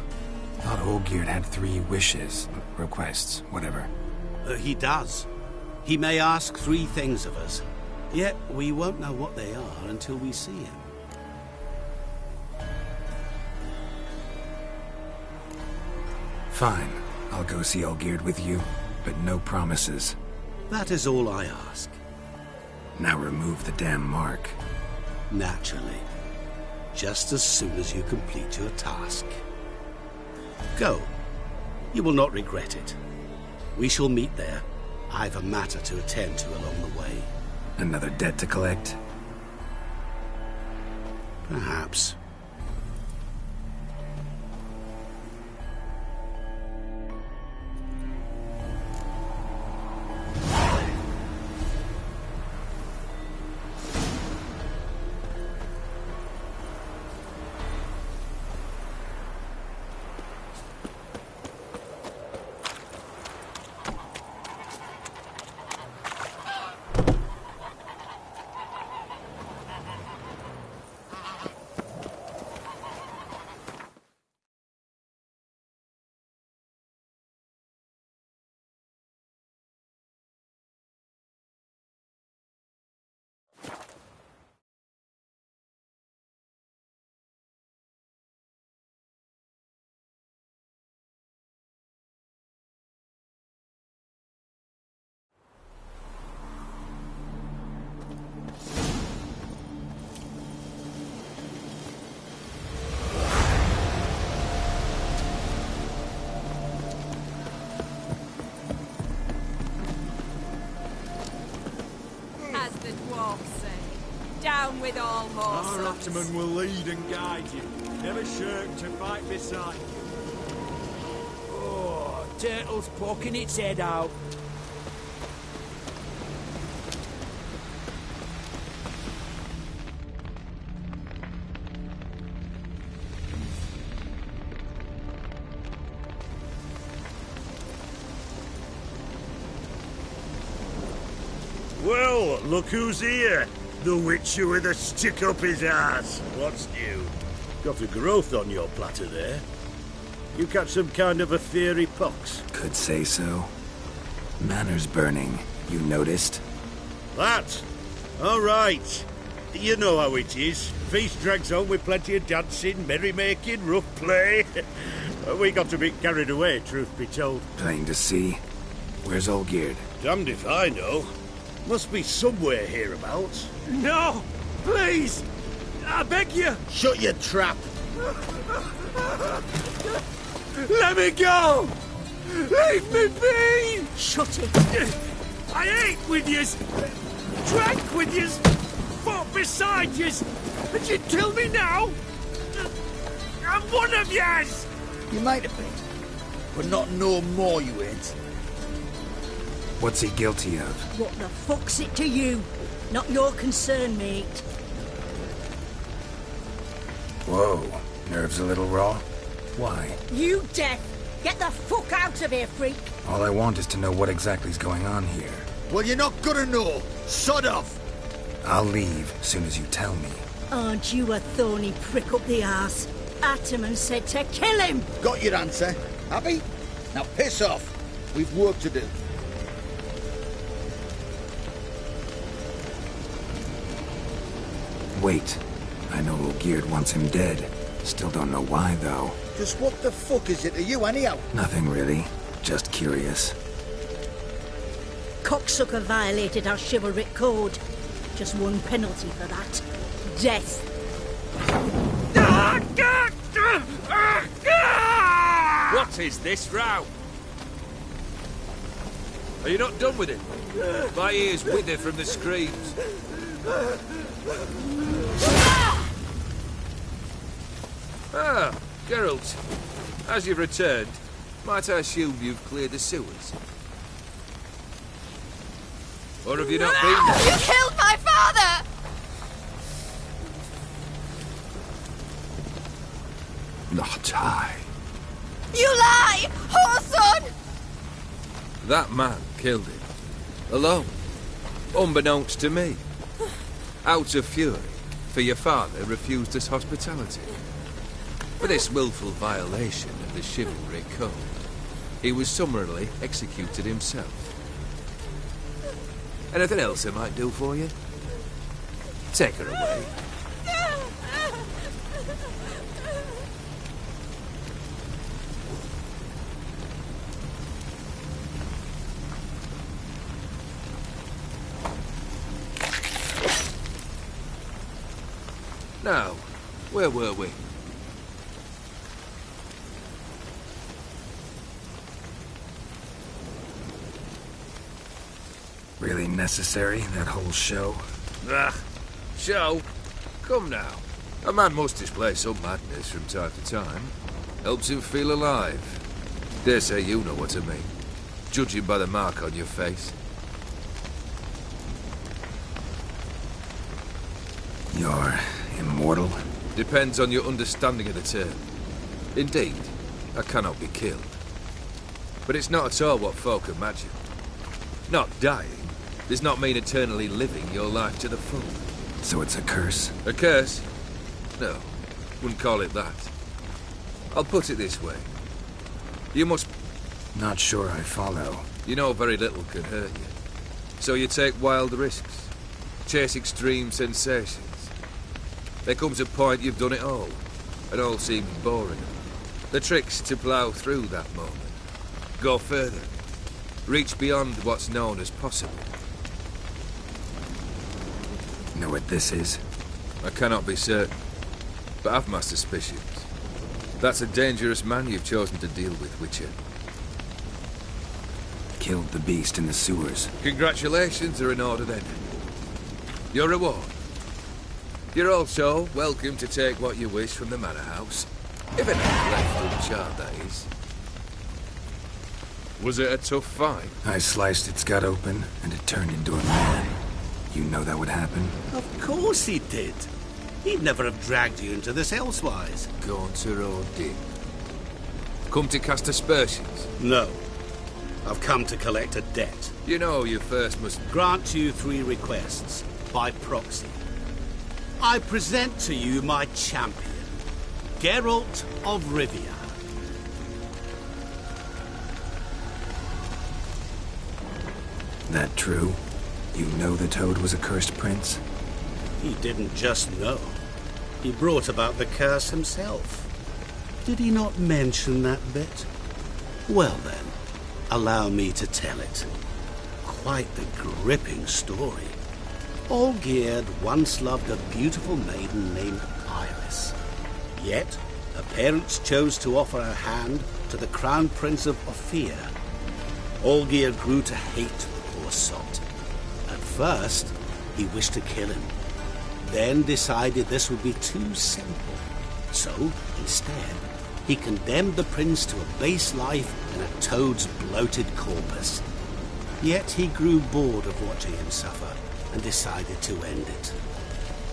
Thought Olgierd had 3 wishes, requests, whatever. He does. He may ask 3 things of us, yet we won't know what they are until we see him. Fine. I'll go see Olgierd with you, but no promises. That is all I ask. Now remove the damn mark. Naturally. Just as soon as you complete your task. Go. You will not regret it. We shall meet there. I've a matter to attend to along the way. Another debt to collect? Perhaps. Down with all Our horses. Ottoman will lead and guide you. Never shirk to fight beside you. Oh, turtle's poking its head out. Well, look who's here. The Witcher with a stick up his ass. What's new? Got a growth on your platter there. You catch some kind of a fiery pox? Could say so. Manor's burning. You noticed? That? All right. You know how it is. Feast drags on with plenty of dancing, merrymaking, rough play. We got a bit carried away, truth be told. Plain to see. Where's Olgierd? Damned if I know. Must be somewhere hereabouts. No! Please! I beg you! Shut your trap! Let me go! Leave me be! Shut it! I ate with yous! Drank with yous! Fought beside yous! And you kill me now? I'm one of yous! You might have been, but not no more you ain't. What's he guilty of? What the fuck's it to you? Not your concern, mate. Whoa. Nerves a little raw? Why? You deaf! Get the fuck out of here, freak! All I want is to know what exactly's going on here. Well, you're not gonna know. Sod off! I'll leave as soon as you tell me. Aren't you a thorny prick up the arse? Ataman said to kill him! Got your answer. Happy? Now piss off. We've work to do. Wait. I know Olgierd wants him dead. Still don't know why, though. Just what the fuck is it to you, anyhow? Nothing really. Just curious. Cocksucker violated our chivalric code. Just one penalty for that. Death. What is this row? Are you not done with it? My ears wither from the screams. Ah, Geralt. As you've returned, might I assume you've cleared the sewers? Or have you not been there? You killed my father! Not I. You lie! Whoreson! That man killed him. Alone. Unbeknownst to me. Out of fury, for your father refused us hospitality. For this willful violation of the chivalry code, he was summarily executed himself. Anything else I might do for you? Take her away. Now, where were we? Really necessary, that whole show? Ah, show? Come now. A man must display some madness from time to time. Helps him feel alive. Dare say you know what I mean. Judging by the mark on your face. You're immortal? Depends on your understanding of the term. Indeed, I cannot be killed. But it's not at all what folk imagine. Not dying does not mean eternally living your life to the full. So it's a curse? A curse? No, wouldn't call it that. I'll put it this way. You must... Not sure I follow. You know very little can hurt you. So you take wild risks. Chase extreme sensations. There comes a point you've done it all. It all seems boring. The trick's to plough through that moment. Go further. Reach beyond what's known as possible. Know what this is? I cannot be certain, but I've my suspicions. That's a dangerous man you've chosen to deal with, Witcher. Killed the beast in the sewers. Congratulations are in order then. Your reward. You're also welcome to take what you wish from the manor house. If it ain't left uncharred, that is. Was it a tough fight? I sliced its gut open, and it turned into a man. You know that would happen? Of course he did. He'd never have dragged you into this elsewise. Gaunter or Dim. Come to cast aspersions? No. I've come to collect a debt. You know you first must... Grant you 3 requests, by proxy. I present to you my champion, Geralt of Rivia. That true? You know the Toad was a cursed prince? He didn't just know. He brought about the curse himself. Did he not mention that bit? Well then, allow me to tell it. Quite the gripping story. Olgierd once loved a beautiful maiden named Iris. Yet, her parents chose to offer her hand to the Crown Prince of Ophir. Olgierd grew to hate the poor sot. At first, he wished to kill him. Then decided this would be too simple. So, instead, he condemned the prince to a base life in a toad's bloated corpus. Yet he grew bored of watching him suffer and decided to end it.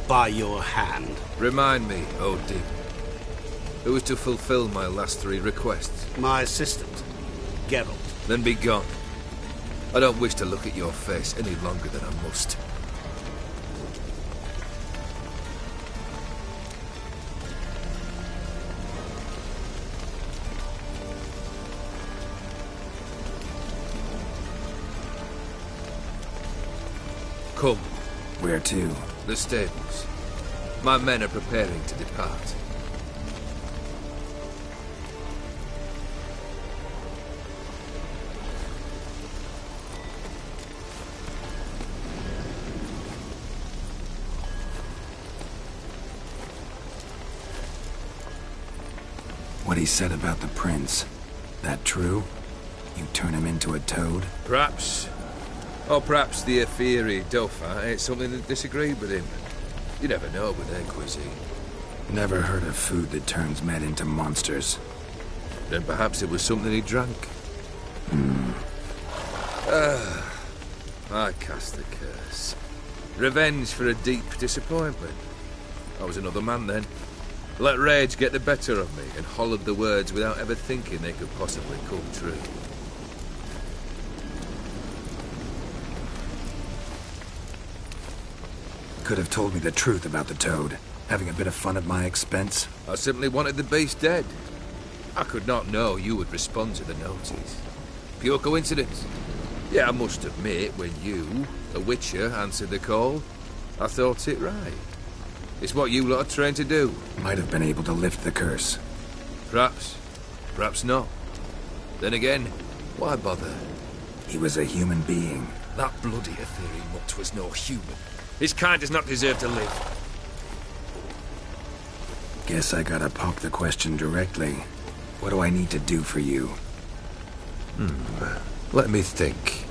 By your hand. Remind me, Odin. Who is to fulfill my last 3 requests? My assistant, Geralt. Then be gone. I don't wish to look at your face any longer than I must. Come. Where to? The stables. My men are preparing to depart. What he said about the prince, that true? You turn him into a toad? Perhaps. Or perhaps the Aphiri Dauphin ate something that disagreed with him. You never know with their cuisine. Never heard of food that turns men into monsters. Then perhaps it was something he drank. I cast the curse. Revenge for a deep disappointment. I was another man then. Let rage get the better of me and hollered the words without ever thinking they could possibly come true. Could have told me the truth about the Toad, having a bit of fun at my expense. I simply wanted the beast dead. I could not know you would respond to the notice. Pure coincidence. Yeah, I must admit, when you, a Witcher, answered the call, I thought it right. It's what you lot are trained to do. Might have been able to lift the curse. Perhaps. Perhaps not. Then again, why bother? He was a human being. That bloody Aetheri mutt was no human. His kind does not deserve to live. Guess I gotta pop the question directly. What do I need to do for you? Let me think.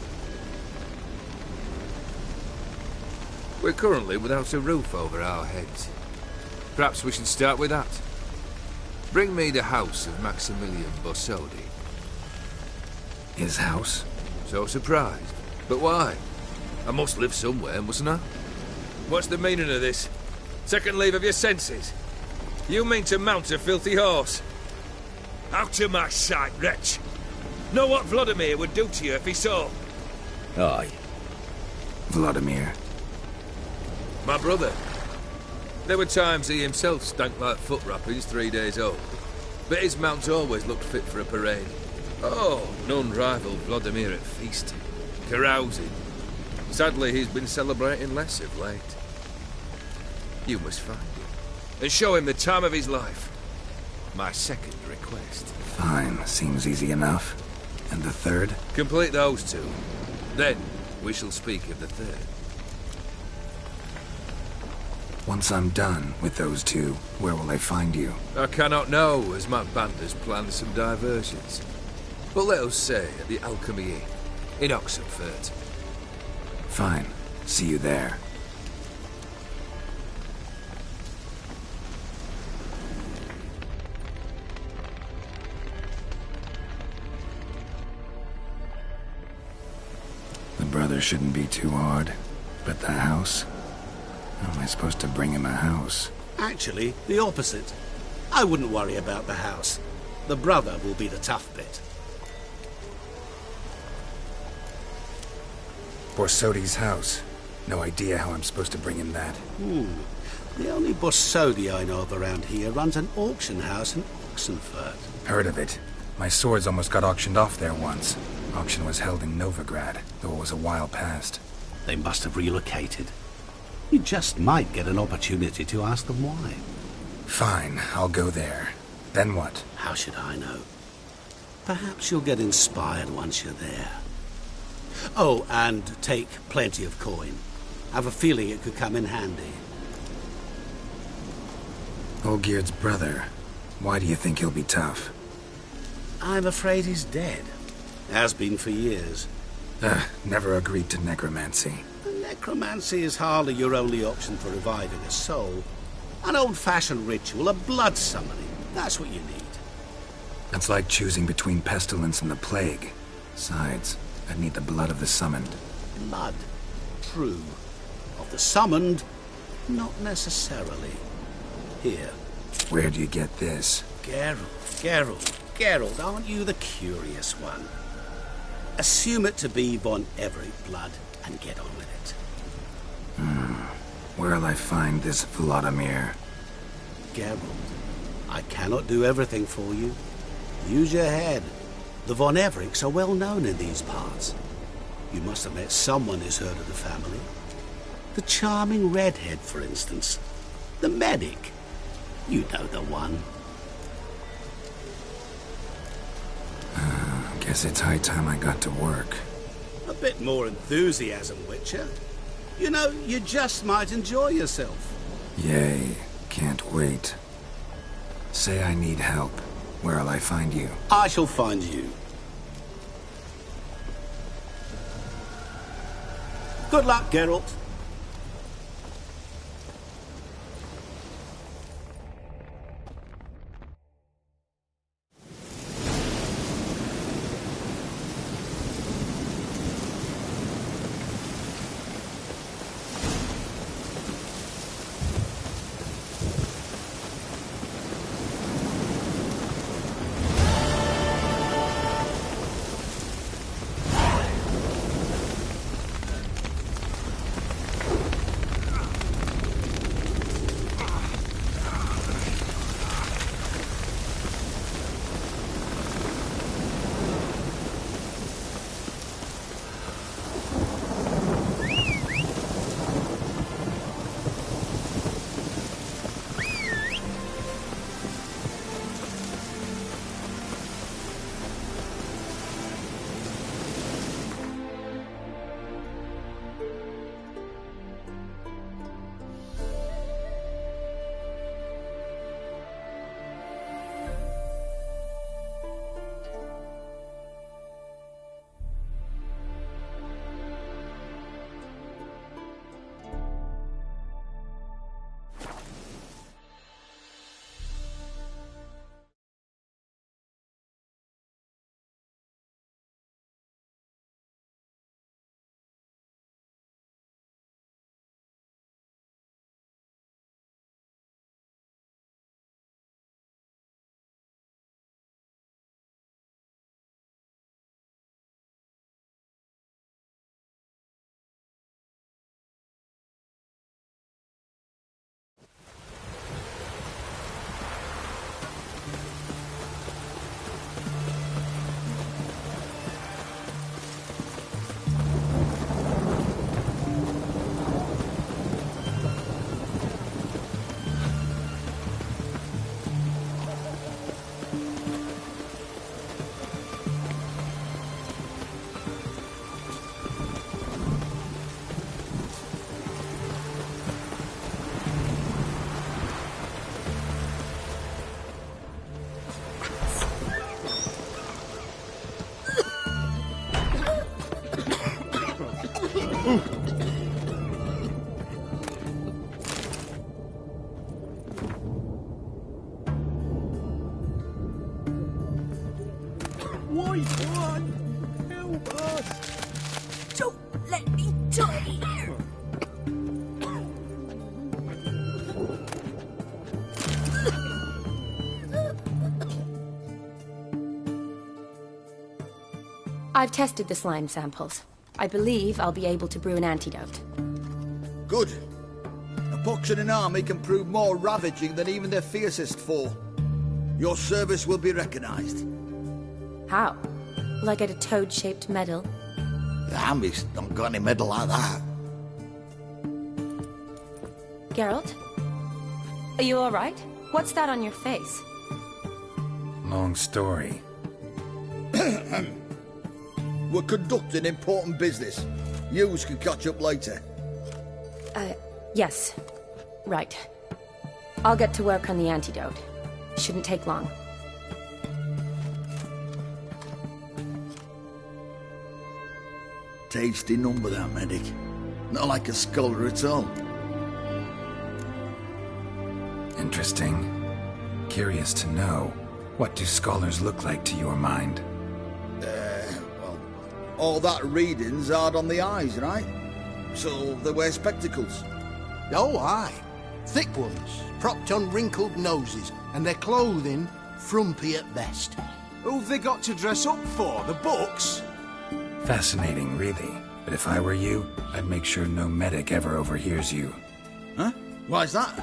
We're currently without a roof over our heads. Perhaps we should start with that. Bring me the house of Maximilian Borsodi. His house? So surprised. But why? I must live somewhere, mustn't I? What's the meaning of this? Second leave of your senses? You mean to mount a filthy horse? Out of my sight, wretch! Know what Vladimir would do to you if he saw? Aye. Vladimir. My brother. There were times he himself stank like foot wrappings 3 days old. But his mount always looked fit for a parade. Oh, none rivaled Vladimir at feasting, carousing. Sadly, he's been celebrating less of late. You must find him, and show him the time of his life. My second request. Fine, seems easy enough. And the third? Complete those two. Then, we shall speak of the third. Once I'm done with those two, where will I find you? I cannot know, as my band has planned some diversions. But let us say at the Alchemy Inn, in Oxenfurt. Fine. See you there. The brother shouldn't be too hard. But the house? How am I supposed to bring him a house? Actually, the opposite. I wouldn't worry about the house. The brother will be the tough bit. Borsodi's house. No idea how I'm supposed to bring him that. The only Borsodi I know of around here runs an auction house in Oxenfurt. Heard of it. My swords almost got auctioned off there once. Auction was held in Novigrad, though it was a while past. They must have relocated. You just might get an opportunity to ask them why. Fine, I'll go there. Then what? How should I know? Perhaps you'll get inspired once you're there. Oh, and take plenty of coin. I have a feeling it could come in handy. Olgierd's brother. Why do you think he'll be tough? I'm afraid he's dead. Has been for years. Never agreed to necromancy. Necromancy is hardly your only option for reviving a soul. An old-fashioned ritual, a blood summoning. That's what you need. That's like choosing between pestilence and the plague. Besides, I'd need the blood of the summoned. Blood. True. Of the summoned, not necessarily. Here. Where do you get this? Geralt, aren't you the curious one? Assume it to be von Everett blood and get on with it. Where'll I find this Vladimir? Geralt, I cannot do everything for you. Use your head. The von Evericks are well known in these parts. You must have met someone who's heard of the family. The charming redhead, for instance. The medic. You know the one. Guess it's high time I got to work. A bit more enthusiasm, Witcher. You know, you just might enjoy yourself. Yay. Can't wait. Say I need help. Where'll I find you? I shall find you. Good luck, Geralt. White one! Help us! Don't let me die here! I've tested the slime samples. I believe I'll be able to brew an antidote. Good. A pox in an army can prove more ravaging than even their fiercest foe. Your service will be recognized. How? Will I get a toad-shaped medal? The army's not got any medal like that. Geralt? Are you alright? What's that on your face? Long story. We're conducting important business. Yous can catch up later. Yes. Right. I'll get to work on the antidote. Shouldn't take long. Tasty number, that medic. Not like a scholar at all. Interesting. Curious to know, what do scholars look like to your mind? Well, all that reading's hard on the eyes, right? So they wear spectacles. Oh, aye. Thick ones, propped on wrinkled noses, and their clothing frumpy at best. Who've they got to dress up for? The books? Fascinating, really. But if I were you, I'd make sure no medic ever overhears you. Huh? Why's that?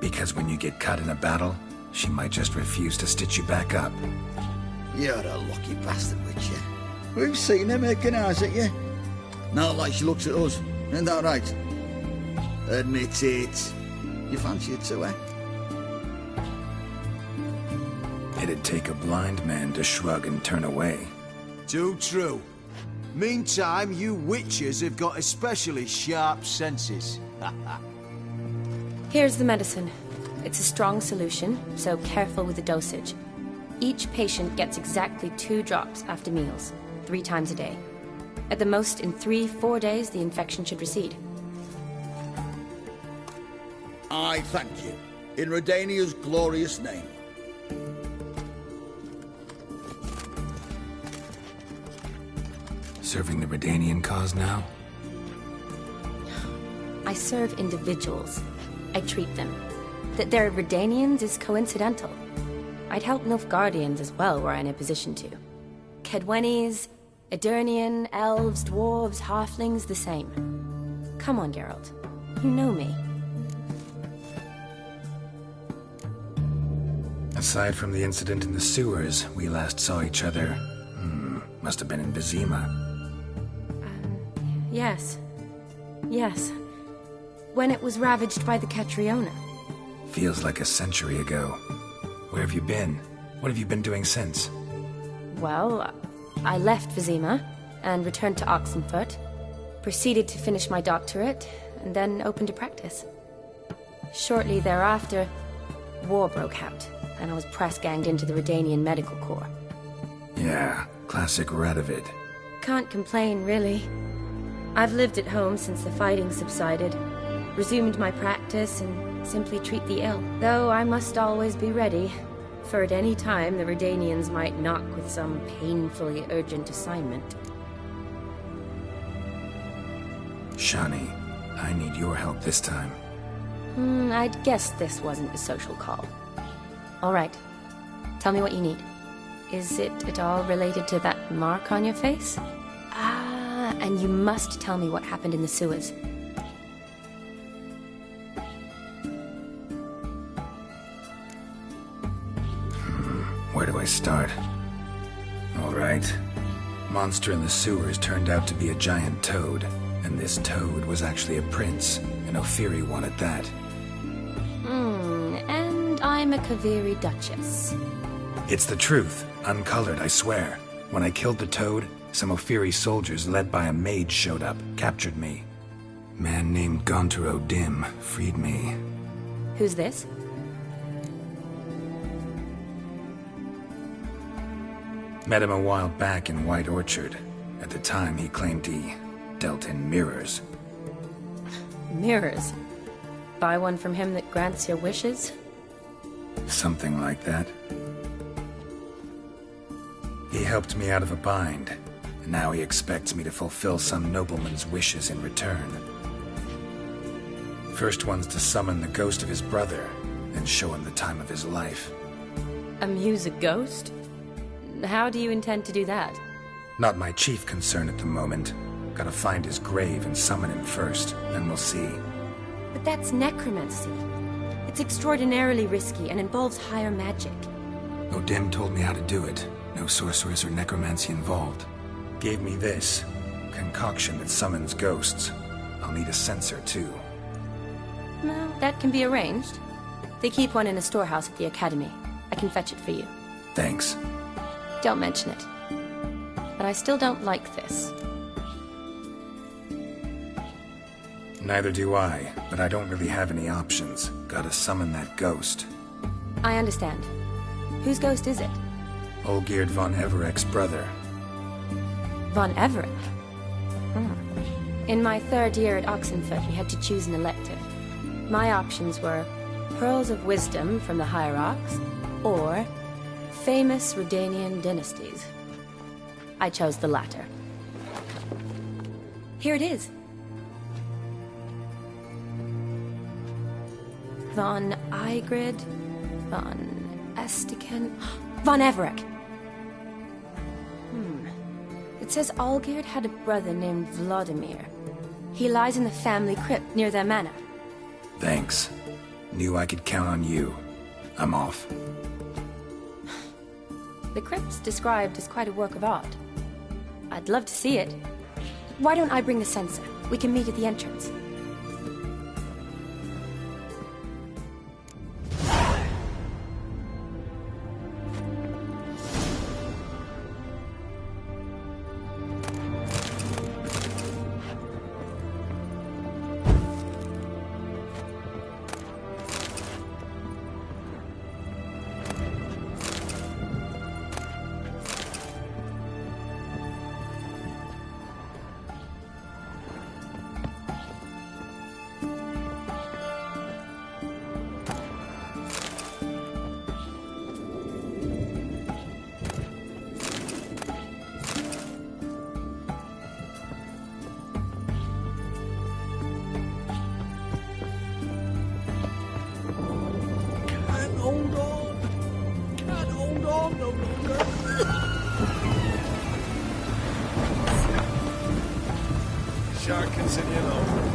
Because when you get cut in a battle, she might just refuse to stitch you back up. You're a lucky bastard, Witcher. We've seen her making eyes at you. Not like she looks at us. Ain't that right? Admit it. You fancy it too, eh? It'd take a blind man to shrug and turn away. Too true. Meantime, you witches have got especially sharp senses. Here's the medicine. It's a strong solution, so careful with the dosage. Each patient gets exactly 2 drops after meals, 3 times a day. At the most, in 3-4 days, the infection should recede. I thank you. In Redania's glorious name. Serving the Redanian cause now? I serve individuals. I treat them. That they're Redanians is coincidental. I'd help Nilfgaardians as well were I in a position to. Kedwenis, Edirnian, elves, dwarves, halflings, the same. Come on, Geralt. You know me. Aside from the incident in the sewers, we last saw each other... must have been in Vizima. Yes. Yes. When it was ravaged by the Catriona. Feels like a century ago. Where have you been? What have you been doing since? Well, I left Vizima and returned to Oxenfurt, proceeded to finish my doctorate, and then opened a practice. Shortly thereafter, war broke out, and I was press-ganged into the Redanian Medical Corps. Yeah, classic Radovid. Can't complain, really. I've lived at home since the fighting subsided, resumed my practice, and simply treat the ill. Though I must always be ready, for at any time the Redanians might knock with some painfully urgent assignment. Shani, I need your help this time. I'd guess this wasn't a social call. All right. Tell me what you need. Is it at all related to that mark on your face? And you must tell me what happened in the sewers. Where do I start? All right. Monster in the sewers turned out to be a giant toad, and this toad was actually a prince, an Ophiri one at that. And I'm a Kaviri Duchess. It's the truth, uncolored, I swear. When I killed the toad, some Ophiri soldiers led by a mage showed up, captured me. Man named Gontaro Dim freed me. Who's this? Met him a while back in White Orchard. At the time, he claimed he dealt in mirrors. Mirrors? Buy one from him that grants your wishes? Something like that. He helped me out of a bind, and now he expects me to fulfill some nobleman's wishes in return. First one's to summon the ghost of his brother, and show him the time of his life. Amuse a ghost? How do you intend to do that? Not my chief concern at the moment. Gotta find his grave and summon him first, then we'll see. But that's necromancy. It's extraordinarily risky and involves higher magic. Odin told me how to do it. No sorceress or necromancy involved. Gave me this concoction that summons ghosts. I'll need a censer too. Well, that can be arranged. They keep one in a storehouse at the academy. I can fetch it for you. Thanks. Don't mention it. But I still don't like this. Neither do I, but I don't really have any options. Gotta summon that ghost. I understand. Whose ghost is it? Olgierd von Everek's brother. Von Everek? In my 3rd year at Oxenfurt, we had to choose an elective. My options were Pearls of Wisdom from the Hierarchs, or famous Redanian dynasties. I chose the latter. Here it is. Von Igrid, von Estiken, von Everek. It says Olgierd had a brother named Vladimir. He lies in the family crypt near their manor. Thanks. Knew I could count on you. I'm off. The crypt's described as quite a work of art. I'd love to see it. Why don't I bring the censer? We can meet at the entrance. Shark can send you alone.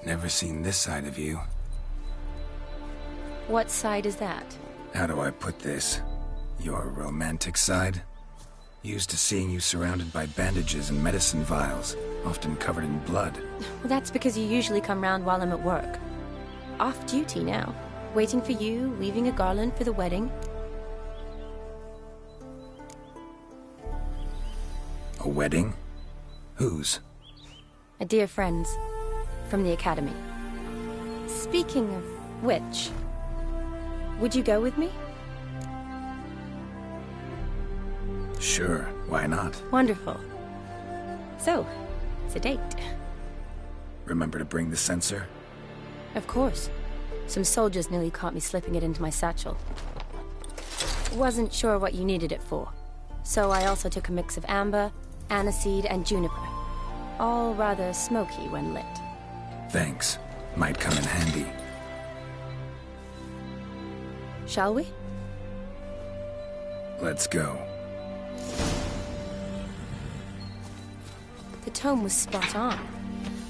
Never seen this side of you. What side is that? How do I put this? Your romantic side? Used to seeing you surrounded by bandages and medicine vials, often covered in blood. Well, that's because you usually come round while I'm at work. Off duty now. Waiting for you, weaving a garland for the wedding. A wedding? Whose? A dear friend's. From the academy. Speaking of which, would you go with me? Sure, why not? Wonderful. So, it's a date. Remember to bring the censer? Of course. Some soldiers nearly caught me slipping it into my satchel. Wasn't sure what you needed it for. So I also took a mix of amber, aniseed, and juniper. All rather smoky when lit. Thanks. Might come in handy. Shall we? Let's go. The tome was spot on.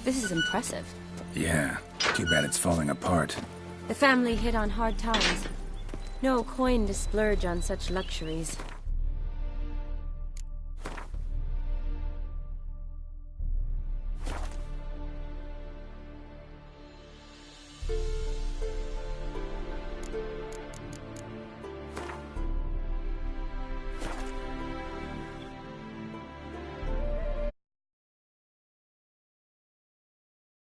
This is impressive. Yeah, too bad it's falling apart. The family hit on hard times. No coin to splurge on such luxuries.